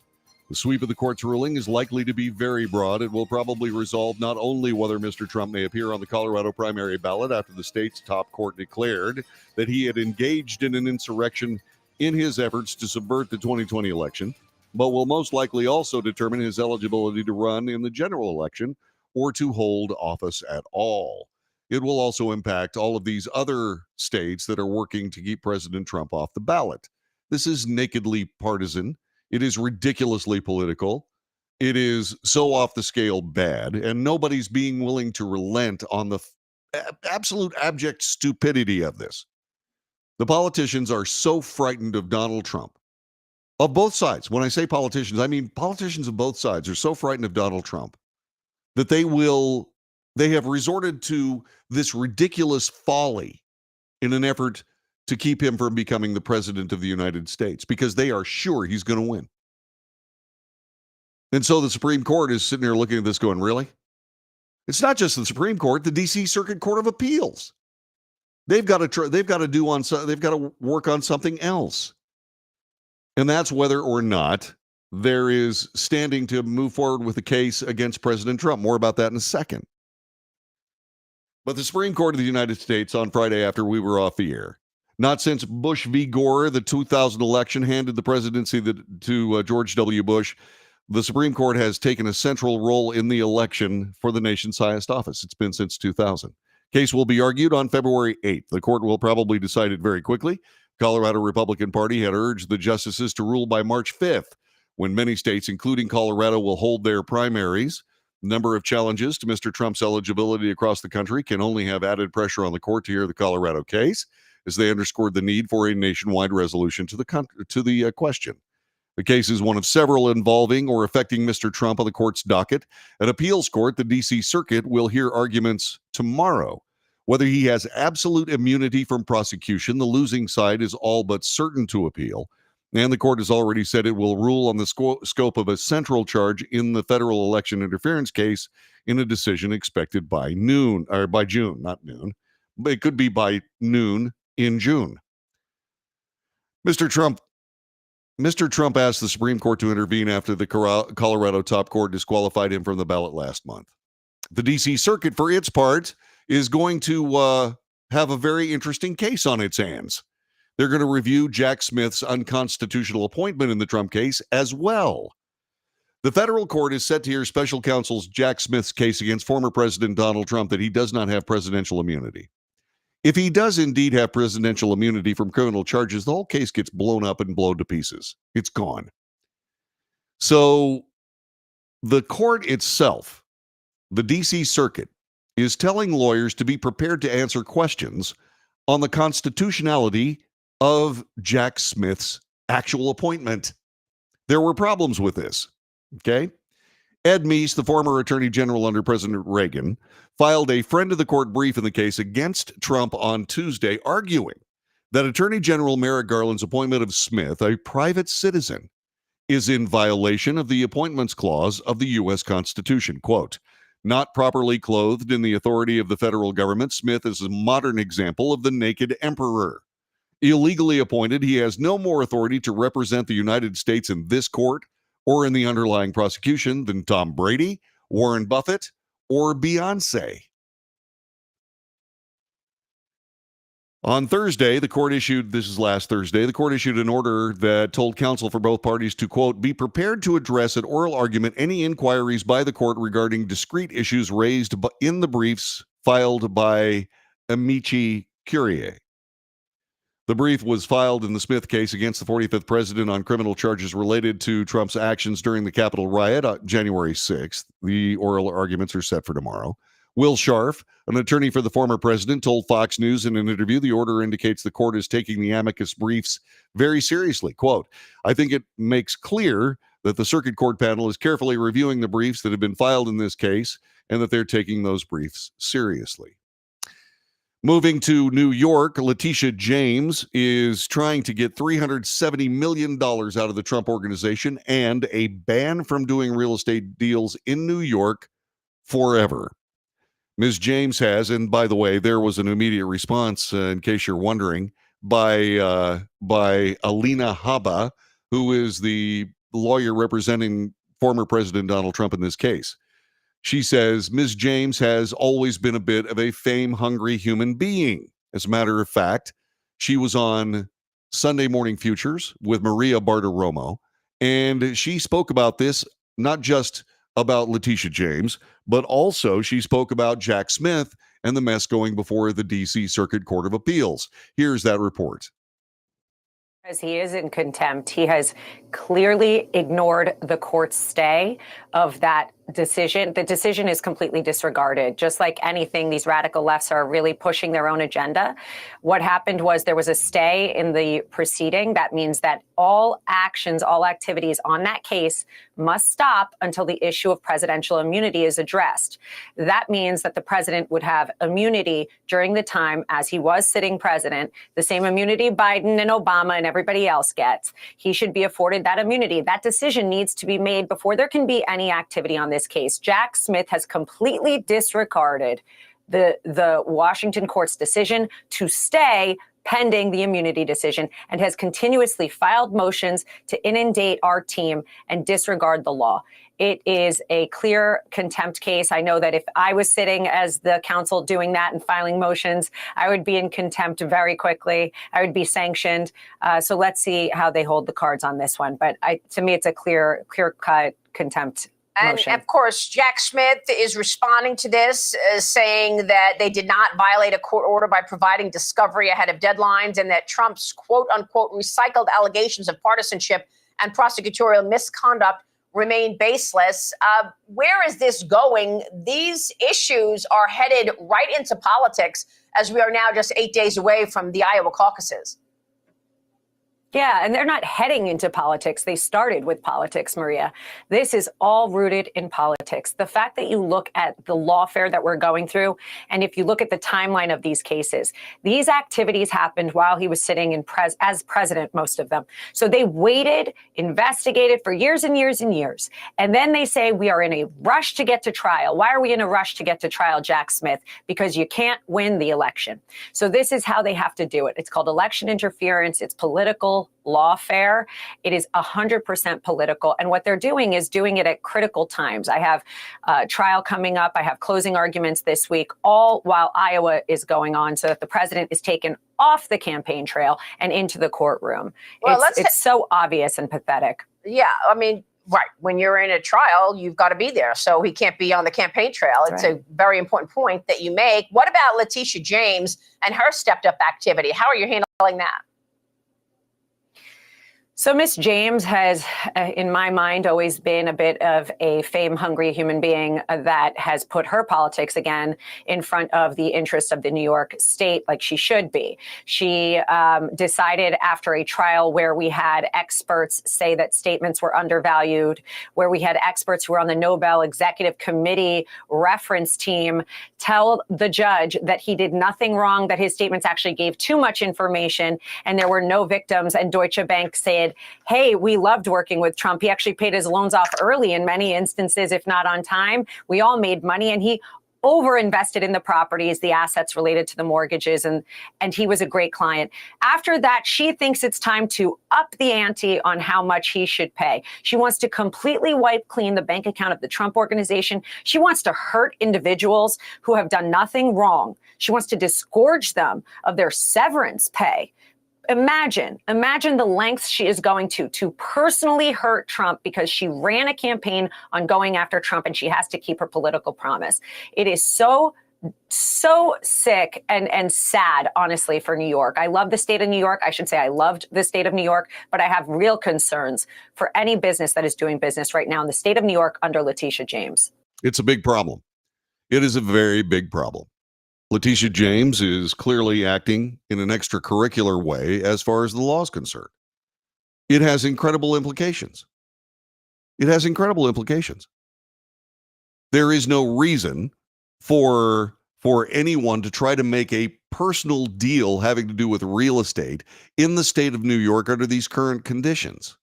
The sweep of the court's ruling is likely to be very broad. It will probably resolve not only whether Mr. Trump may appear on the Colorado primary ballot after the state's top court declared that he had engaged in an insurrection in his efforts to subvert the 2020 election, but will most likely also determine his eligibility to run in the general election or to hold office at all. It will also impact all of these other states that are working to keep President Trump off the ballot. This is nakedly partisan. It is ridiculously political. It is so off the scale bad, and nobody's being willing to relent on the absolute abject stupidity of this. The politicians are so frightened of Donald Trump, of both sides. When I say politicians, I mean politicians of both sides are so frightened of Donald Trump that they have resorted to this ridiculous folly in an effort to keep him from becoming the president of the United States, because they are sure he's going to win. And so the Supreme Court is sitting there looking at this going, really? It's not just the Supreme Court, the D.C. Circuit Court of Appeals. They've got to work on something else. And that's whether or not there is standing to move forward with a case against President Trump. More about that in a second. But the Supreme Court of the United States on Friday, after we were off the air, not since Bush v. Gore, the 2000 election, handed the presidency to George W. Bush, the Supreme Court has taken a central role in the election for the nation's highest office. It's been since 2000. Case will be argued on February 8th. The court will probably decide it very quickly. Colorado Republican Party had urged the justices to rule by March 5th, when many states, including Colorado, will hold their primaries. Number of challenges to Mr. Trump's eligibility across the country can only have added pressure on the court to hear the Colorado case, as they underscored the need for a nationwide resolution to the question. The case is one of several involving or affecting Mr. Trump on the court's docket. An appeals court, the D.C. Circuit, will hear arguments tomorrow. Whether he has absolute immunity from prosecution, the losing side is all but certain to appeal. And the court has already said it will rule on the scope of a central charge in the federal election interference case in a decision expected by June, not noon. But it could be by noon in June. Mr. Trump asked the Supreme Court to intervene after the Colorado top court disqualified him from the ballot last month. The D.C. Circuit, for its part, is going to have a very interesting case on its hands. They're going to review Jack Smith's unconstitutional appointment in the Trump case as well. The federal court is set to hear special counsel's Jack Smith's case against former President Donald Trump that he does not have presidential immunity. If he does indeed have presidential immunity from criminal charges, the whole case gets blown up and blown to pieces. It's gone. So the court itself, the D.C. Circuit, is telling lawyers to be prepared to answer questions on the constitutionality of Jack Smith's actual appointment. There were problems with this, okay? Ed Meese, the former attorney general under President Reagan, filed a friend of the court brief in the case against Trump on Tuesday, arguing that Attorney General Merrick Garland's appointment of Smith, a private citizen, is in violation of the Appointments Clause of the U.S. Constitution. Quote, not properly clothed in the authority of the federal government, Smith is a modern example of the naked emperor. Illegally appointed, he has no more authority to represent the United States in this court or in the underlying prosecution than Tom Brady, Warren Buffett, or Beyonce. On Thursday, the court issued an order that told counsel for both parties to, quote, be prepared to address at oral argument any inquiries by the court regarding discrete issues raised in the briefs filed by Amici Curiae. The brief was filed in the Smith case against the 45th president on criminal charges related to Trump's actions during the Capitol riot on January 6th. The oral arguments are set for tomorrow. Will Scharf, an attorney for the former president, told Fox News in an interview the order indicates the court is taking the amicus briefs very seriously. Quote, I think it makes clear that the circuit court panel is carefully reviewing the briefs that have been filed in this case and that they're taking those briefs seriously. Moving to New York, Letitia James is trying to get $370 million out of the Trump Organization and a ban from doing real estate deals in New York forever. Ms. James has, and by the way, there was an immediate response, in case you're wondering, by Alina Habba, who is the lawyer representing former President Donald Trump in this case. She says Ms. James has always been a bit of a fame-hungry human being. As a matter of fact, she was on Sunday Morning Futures with Maria Bartiromo, and she spoke about this, not just about Letitia James, but also she spoke about Jack Smith and the mess going before the D.C. Circuit Court of Appeals. Here's that report. As he is in contempt, he has clearly ignored the court's stay of that decision. The decision is completely disregarded. Just like anything, these radical lefts are really pushing their own agenda. What happened was there was a stay in the proceeding. That means that all actions, all activities on that case must stop until the issue of presidential immunity is addressed. That means that the president would have immunity during the time as he was sitting president, the same immunity Biden and Obama and everybody else gets. He should be afforded that immunity. That decision needs to be made before there can be any activity on this case. Jack Smith has completely disregarded the Washington court's decision to stay pending the immunity decision and has continuously filed motions to inundate our team and disregard the law. It is a clear contempt case. I know that if I was sitting as the counsel doing that and filing motions, I would be in contempt very quickly. I would be sanctioned. So let's see how they hold the cards on this one. But to me, it's a clear-cut contempt motion. And of course, Jack Smith is responding to this, saying that they did not violate a court order by providing discovery ahead of deadlines and that Trump's quote unquote recycled allegations of partisanship and prosecutorial misconduct remain baseless. Where is this going? These issues are headed right into politics as we are now just 8 days away from the Iowa caucuses. Yeah, and they're not heading into politics. They started with politics, Maria. This is all rooted in politics. The fact that you look at the lawfare that we're going through, and if you look at the timeline of these cases, these activities happened while he was sitting as president, most of them. So they waited, investigated for years and years and years. And then they say we are in a rush to get to trial. Why are we in a rush to get to trial, Jack Smith? Because you can't win the election. So this is how they have to do it. It's called election interference. It's political lawfare. It is 100% political. And what they're doing is doing it at critical times. I have a trial coming up. I have closing arguments this week, all while Iowa is going on so that the president is taken off the campaign trail and into the courtroom. Well, it's so obvious and pathetic. Yeah, I mean, right. When you're in a trial, you've got to be there. So he can't be on the campaign trail. It's a very important point that you make. What about Letitia James and her stepped up activity? How are you handling that? So Miss James has, in my mind, always been a bit of a fame-hungry human being that has put her politics again in front of the interests of the New York state, like she should be. She decided after a trial where we had experts say that statements were undervalued, where we had experts who were on the Nobel Executive Committee reference team tell the judge that he did nothing wrong, that his statements actually gave too much information, and there were no victims, and Deutsche Bank said, hey, we loved working with Trump. He actually paid his loans off early in many instances, if not on time. We all made money, and he overinvested in the properties, the assets related to the mortgages, and he was a great client. After that, she thinks it's time to up the ante on how much he should pay. She wants to completely wipe clean the bank account of the Trump Organization. She wants to hurt individuals who have done nothing wrong. She wants to disgorge them of their severance pay. Imagine the lengths she is going to personally hurt Trump because she ran a campaign on going after Trump and she has to keep her political promise. It is so sick and sad, honestly, for New York. I love the state of New York. I should say I loved the state of New York, but I have real concerns for any business that is doing business right now in the state of New York under Letitia James. It's a big problem. It is a very big problem. Letitia James is clearly acting in an extracurricular way as far as the law is concerned. It has incredible implications. It has incredible implications. There is no reason for anyone to try to make a personal deal having to do with real estate in the state of New York under these current conditions.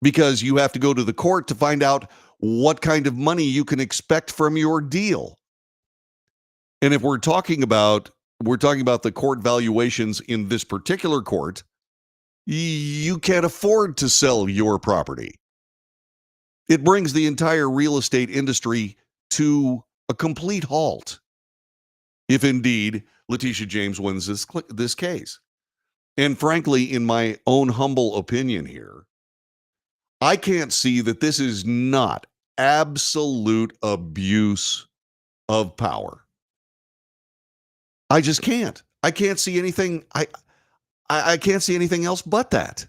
Because you have to go to the court to find out what kind of money you can expect from your deal. And if we're talking about the court valuations in this particular court, you can't afford to sell your property. It brings the entire real estate industry to a complete halt if indeed Letitia James wins this case. And frankly, in my own humble opinion here, I can't see that this is not absolute abuse of power. I just can't. I can't see anything. I can't see anything else but that.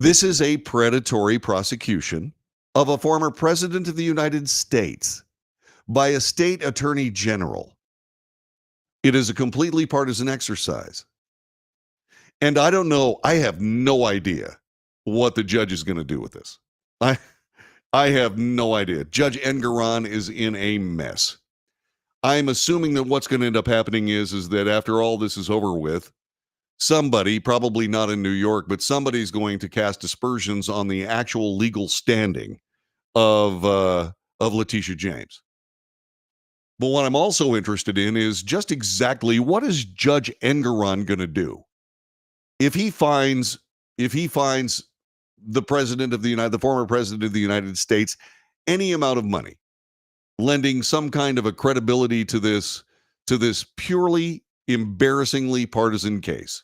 This is a predatory prosecution of a former president of the United States by a state attorney general. It is a completely partisan exercise. And I don't know, I have no idea what the judge is going to do with this. I have no idea. Judge Engoron is in a mess. I'm assuming that what's going to end up happening is that after all this is over with, somebody, probably not in New York, but somebody's going to cast aspersions on the actual legal standing of Letitia James. But what I'm also interested in is just exactly what is Judge Engoron going to do if he finds the former president of the United States, any amount of money, lending some kind of a credibility to this purely embarrassingly partisan case.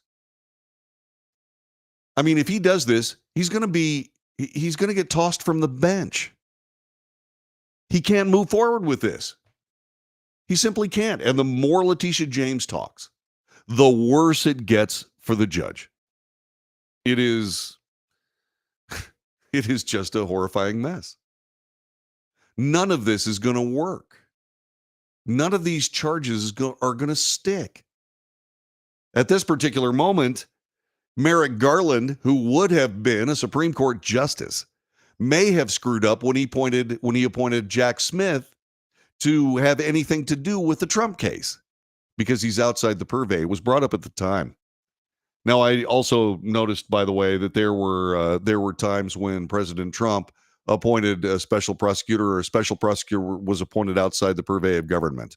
I mean, if he does this, he's going to get tossed from the bench. He can't move forward with this. He simply can't. And the more Letitia James talks, the worse it gets for the judge. It is just a horrifying mess. None of this is going to work. None of these charges are going to stick. At this particular moment, Merrick Garland, who would have been a Supreme Court justice, may have screwed up when he appointed Jack Smith to have anything to do with the Trump case, because he's outside the purvey. It was brought up at the time. Now, I also noticed, by the way, that there were times when President Trump appointed a special prosecutor, or a special prosecutor was appointed outside the purvey of government.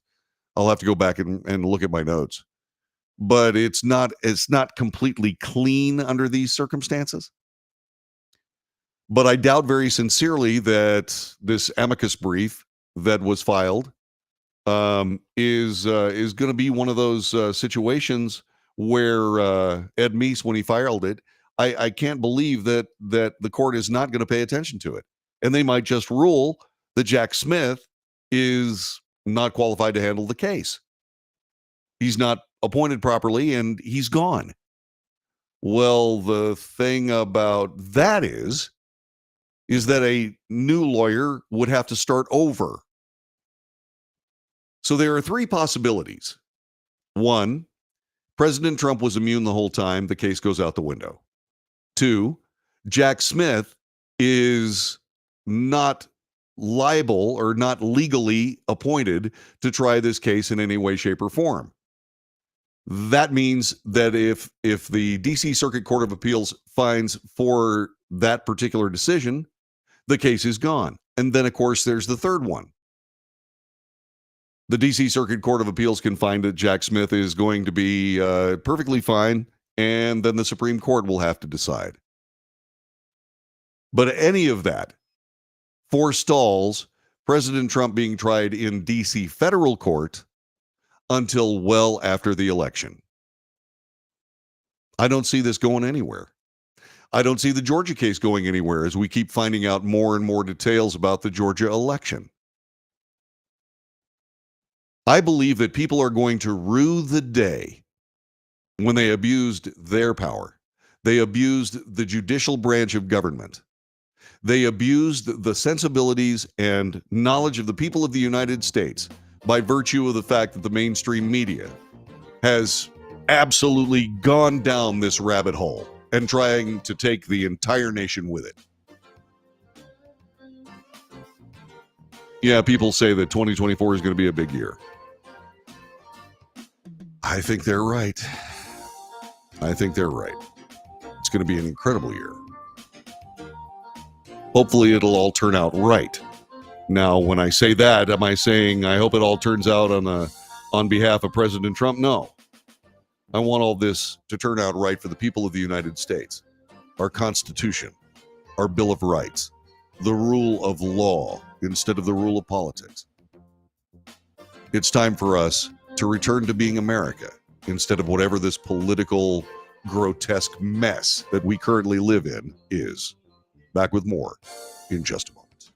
I'll have to go back and look at my notes. But it's not completely clean under these circumstances. But I doubt very sincerely that this amicus brief that was filed is going to be one of those situations where Ed Meese, when he filed it, I can't believe that the court is not going to pay attention to it. And they might just rule that Jack Smith is not qualified to handle the case. He's not appointed properly and he's gone. Well, the thing about that is that a new lawyer would have to start over. So there are three possibilities. One, President Trump was immune the whole time. The case goes out the window. Two, Jack Smith is not liable or not legally appointed to try this case in any way, shape, or form. That means that if the D.C. Circuit Court of Appeals finds for that particular decision, the case is gone. And then, of course, there's the third one. The D.C. Circuit Court of Appeals can find that Jack Smith is going to be perfectly fine, and then the Supreme Court will have to decide. But any of that forestalls President Trump being tried in D.C. federal court until well after the election. I don't see this going anywhere. I don't see the Georgia case going anywhere as we keep finding out more and more details about the Georgia election. I believe that people are going to rue the day when they abused their power. They abused the judicial branch of government. They abused the sensibilities and knowledge of the people of the United States by virtue of the fact that the mainstream media has absolutely gone down this rabbit hole and trying to take the entire nation with it. Yeah, people say that 2024 is going to be a big year. I think they're right. It's going to be an incredible year. Hopefully it'll all turn out right. Now, when I say that, am I saying I hope it all turns out on behalf of President Trump? No. I want all this to turn out right for the people of the United States, our Constitution, our Bill of Rights, the rule of law instead of the rule of politics. It's time for us to return to being America instead of whatever this political, grotesque mess that we currently live in is. Back with more in just a moment.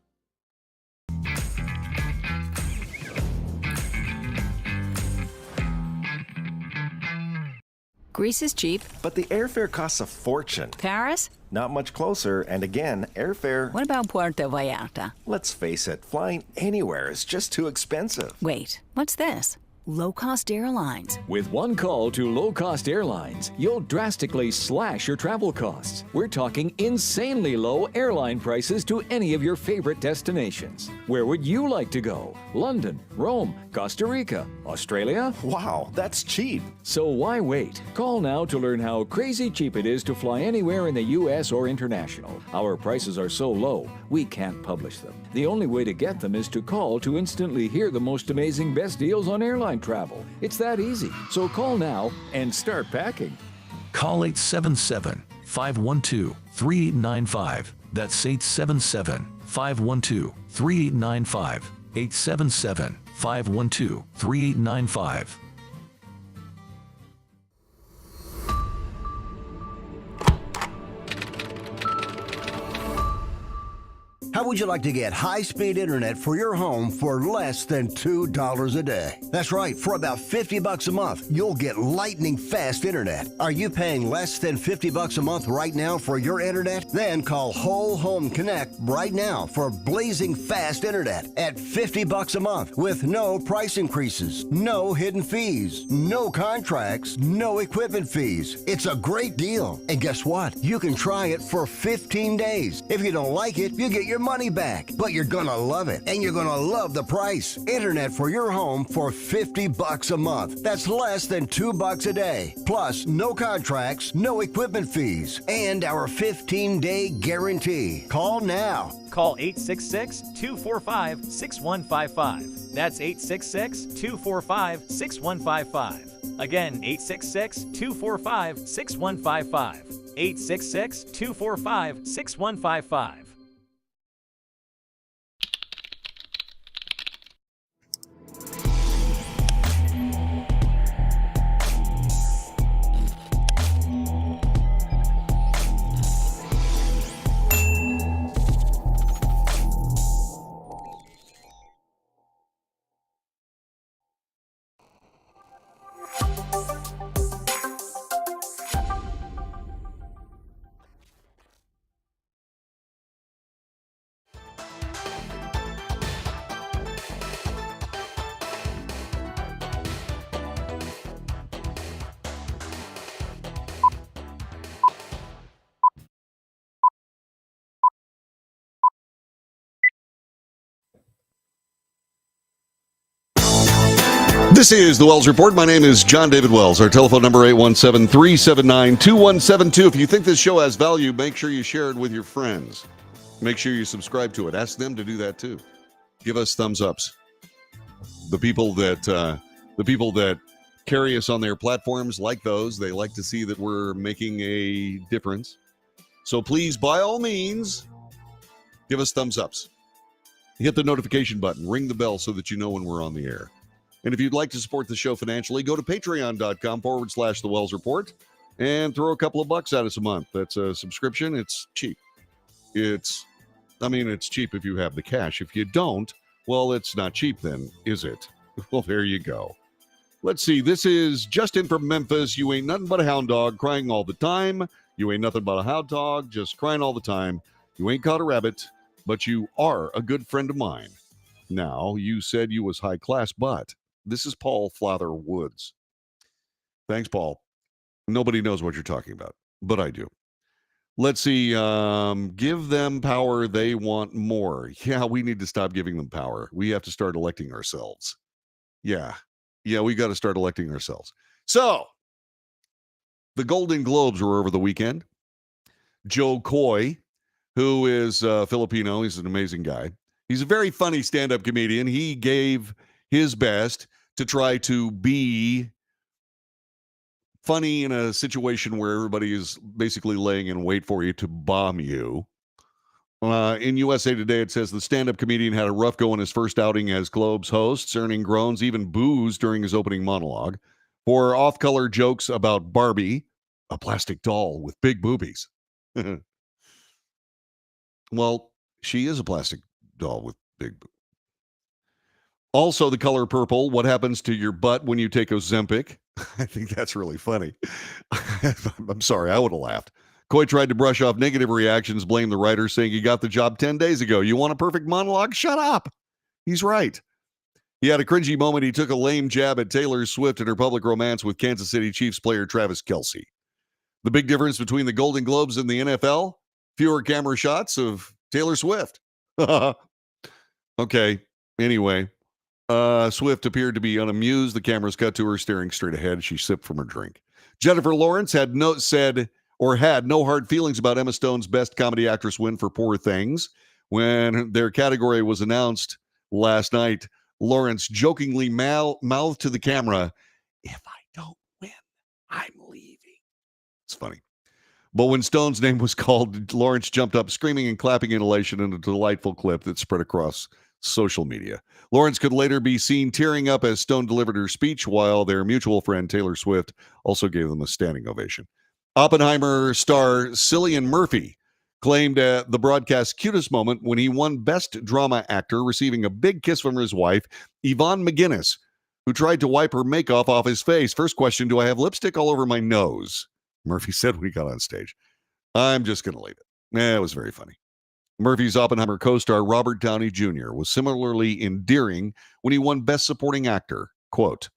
Greece is cheap. But the airfare costs a fortune. Paris? Not much closer, and again, airfare... What about Puerto Vallarta? Let's face it, flying anywhere is just too expensive. Wait, what's this? Low-cost airlines. With one call to low-cost airlines, you'll drastically slash your travel costs. We're talking insanely low airline prices to any of your favorite destinations. Where would you like to go? London, Rome, Costa Rica, Australia? Wow, that's cheap. So why wait? Call now to learn how crazy cheap it is to fly anywhere in the U.S. or international. Our prices are so low, we can't publish them. The only way to get them is to call to instantly hear the most amazing best deals on airline travel. It's that easy. So call now and start packing. Call 877-512-3895. That's 877-512-3895. 877-512-3895. How would you like to get high-speed internet for your home for less than $2 a day? That's right, for about $50 a month, you'll get lightning-fast internet. Are you paying less than $50 a month right now for your internet? Then call Whole Home Connect right now for blazing fast internet at $50 a month with no price increases, no hidden fees, no contracts, no equipment fees. It's a great deal. And guess what? You can try it for 15 days. If you don't like it, you get your money back, but you're gonna love it, and you're gonna love the price. Internet for your home for $50 a month. That's less than $2 a day. Plus, no contracts, no equipment fees, and our 15-day guarantee. Call now. Call 866-245-6155. That's 866-245-6155. Again, 866-245-6155. 866-245-6155. This is the Wells Report. My name is John David Wells. Our telephone number 817-379-2172. If you think this show has value, make sure you share it with your friends. Make sure you subscribe to it. Ask them to do that too. Give us thumbs ups. The people that carry us on their platforms like those. They like to see that we're making a difference. So please, by all means, give us thumbs ups. Hit the notification button. Ring the bell so that you know when we're on the air. And if you'd like to support the show financially, go to patreon.com/The Wells Report and throw a couple of bucks at us a month. That's a subscription. It's cheap. It's cheap if you have the cash. If you don't, well, it's not cheap then, is it? Well, there you go. Let's see. This is Justin from Memphis. You ain't nothing but a hound dog crying all the time. You ain't nothing but a hound dog just crying all the time. You ain't caught a rabbit, but you are a good friend of mine. Now, you said you was high class, but this is Paul Flather Woods. Thanks, Paul. Nobody knows what you're talking about, but I do. Let's see. Give them power. They want more. Yeah, we need to stop giving them power. We have to start electing ourselves. Yeah, we got to start electing ourselves. So, the Golden Globes were over the weekend. Joe Coy, who is Filipino, he's an amazing guy. He's a very funny stand-up comedian. He gave his best to try to be funny in a situation where everybody is basically laying in wait for you to bomb you. In USA Today, it says the stand-up comedian had a rough go in his first outing as Globes host, earning groans, even boos during his opening monologue for off-color jokes about Barbie, a plastic doll with big boobies. Well, she is a plastic doll with big boobies. Also, the color purple, what happens to your butt when you take Ozempic? I think that's really funny. I'm sorry, I would have laughed. Coy tried to brush off negative reactions, blame the writer, saying he got the job 10 days ago. You want a perfect monologue? Shut up. He's right. He had a cringy moment. He took a lame jab at Taylor Swift and her public romance with Kansas City Chiefs player Travis Kelce. The big difference between the Golden Globes and the NFL? Fewer camera shots of Taylor Swift. Okay, anyway. Swift appeared to be unamused. The cameras cut to her staring straight ahead. She sipped from her drink. Jennifer Lawrence had no hard feelings about Emma Stone's Best Comedy Actress win for Poor Things. When their category was announced last night, Lawrence jokingly mouthed to the camera, "If I don't win, I'm leaving." It's funny. But when Stone's name was called, Lawrence jumped up screaming and clapping in elation in a delightful clip that spread across social media. Lawrence could later be seen tearing up as Stone delivered her speech, while their mutual friend Taylor Swift also gave them a standing ovation. Oppenheimer star Cillian Murphy claimed the broadcast's cutest moment when he won Best Drama Actor, receiving a big kiss from his wife, Yvonne McGinnis, who tried to wipe her makeup off his face. First question, do I have lipstick all over my nose? Murphy said when he got on stage. I'm just going to leave it. It was very funny. Murphy's Oppenheimer co-star Robert Downey Jr. was similarly endearing when he won Best Supporting Actor. Quote,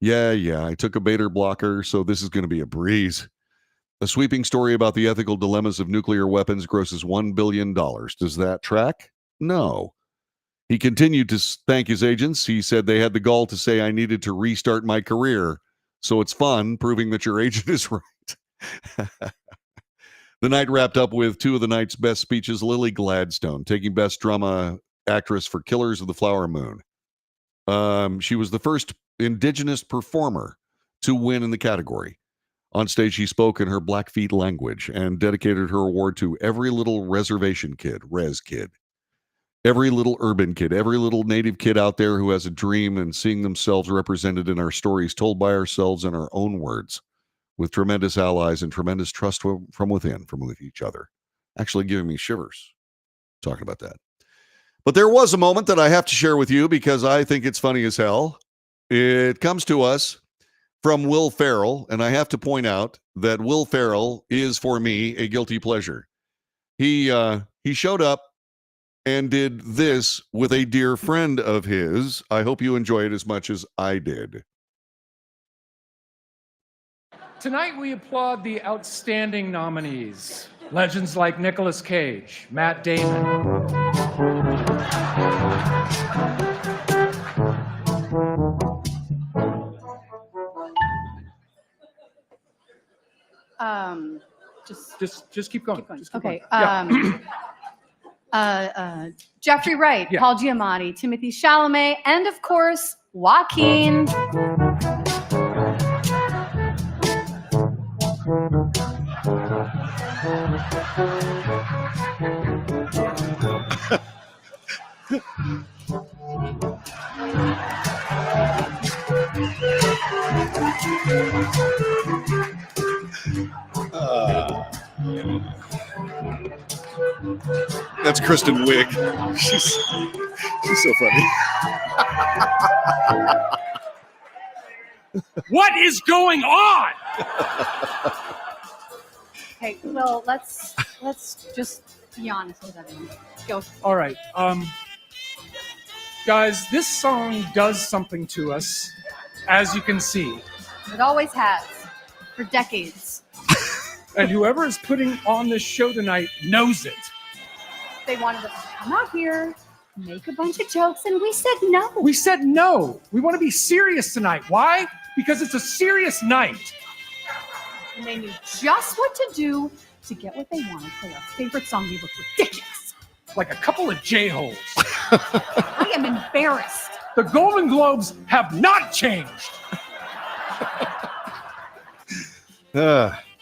yeah, I took a beta blocker, so this is going to be a breeze. A sweeping story about the ethical dilemmas of nuclear weapons grosses $1 billion. Does that track? No. He continued to thank his agents. He said they had the gall to say I needed to restart my career. So it's fun proving that your agent is right. The night wrapped up with two of the night's best speeches. Lily Gladstone taking Best Drama Actress for Killers of the Flower Moon. She was the first Indigenous performer to win in the category. On stage, she spoke in her Blackfeet language and dedicated her award to every little reservation kid, res kid, every little urban kid, every little native kid out there who has a dream and seeing themselves represented in our stories told by ourselves in our own words, with tremendous allies and tremendous trust from within, from with each other. Actually giving me shivers talking about that. But there was a moment that I have to share with you because I think it's funny as hell. It comes to us from Will Ferrell, and I have to point out that Will Ferrell is, for me, a guilty pleasure. He showed up and did this with a dear friend of his. I hope you enjoy it as much as I did. Tonight we applaud the outstanding nominees. Legends like Nicolas Cage, Matt Damon. Just keep going. Just keep Okay. going. Jeffrey Wright, Yeah. Paul Giamatti, Timothy Chalamet, and of course, Joaquin. That's Kristen Wiig. She's so funny. What is going on? Okay, well, let's Let's just be honest with everyone. Go. All right. Guys, this song does something to us, as you can see. It always has. For decades. And whoever is putting on this show tonight knows it. They wanted us to come out here, make a bunch of jokes, and we said no. We said no. We want to be serious tonight. Why? Because it's a serious night. And they knew just what to do to get what they wanted. Play our favorite song. We look ridiculous. Like a couple of J-holes. I am embarrassed. The Golden Globes have not changed.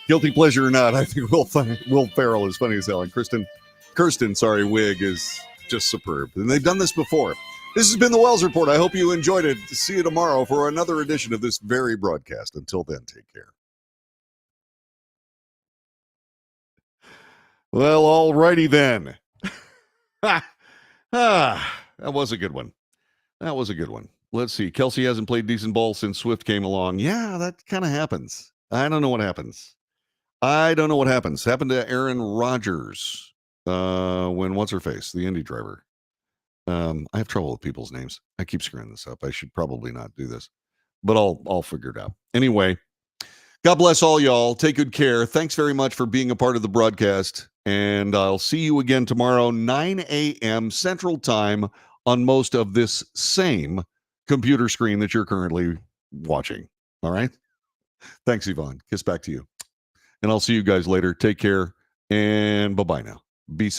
Guilty pleasure or not, I think Will Ferrell is funny as hell. And Kirsten, Wig is just superb. And they've done this before. This has been the Wells Report. I hope you enjoyed it. See you tomorrow for another edition of this very broadcast. Until then, take care. Well, alrighty then. That was a good one. Let's see. Kelsey hasn't played decent ball since Swift came along. Yeah, that kind of happens. I don't know what happens. Happened to Aaron Rodgers when what's-her-face, the Indy driver. I have trouble with people's names. I keep screwing this up. I should probably not do this, but I'll figure it out. Anyway, God bless all y'all. Take good care. Thanks very much for being a part of the broadcast, and I'll see you again tomorrow, 9 a.m. Central Time on most of this same computer screen that you're currently watching. All right? Thanks, Yvonne. Kiss back to you. And I'll see you guys later. Take care, and bye-bye now. Be safe.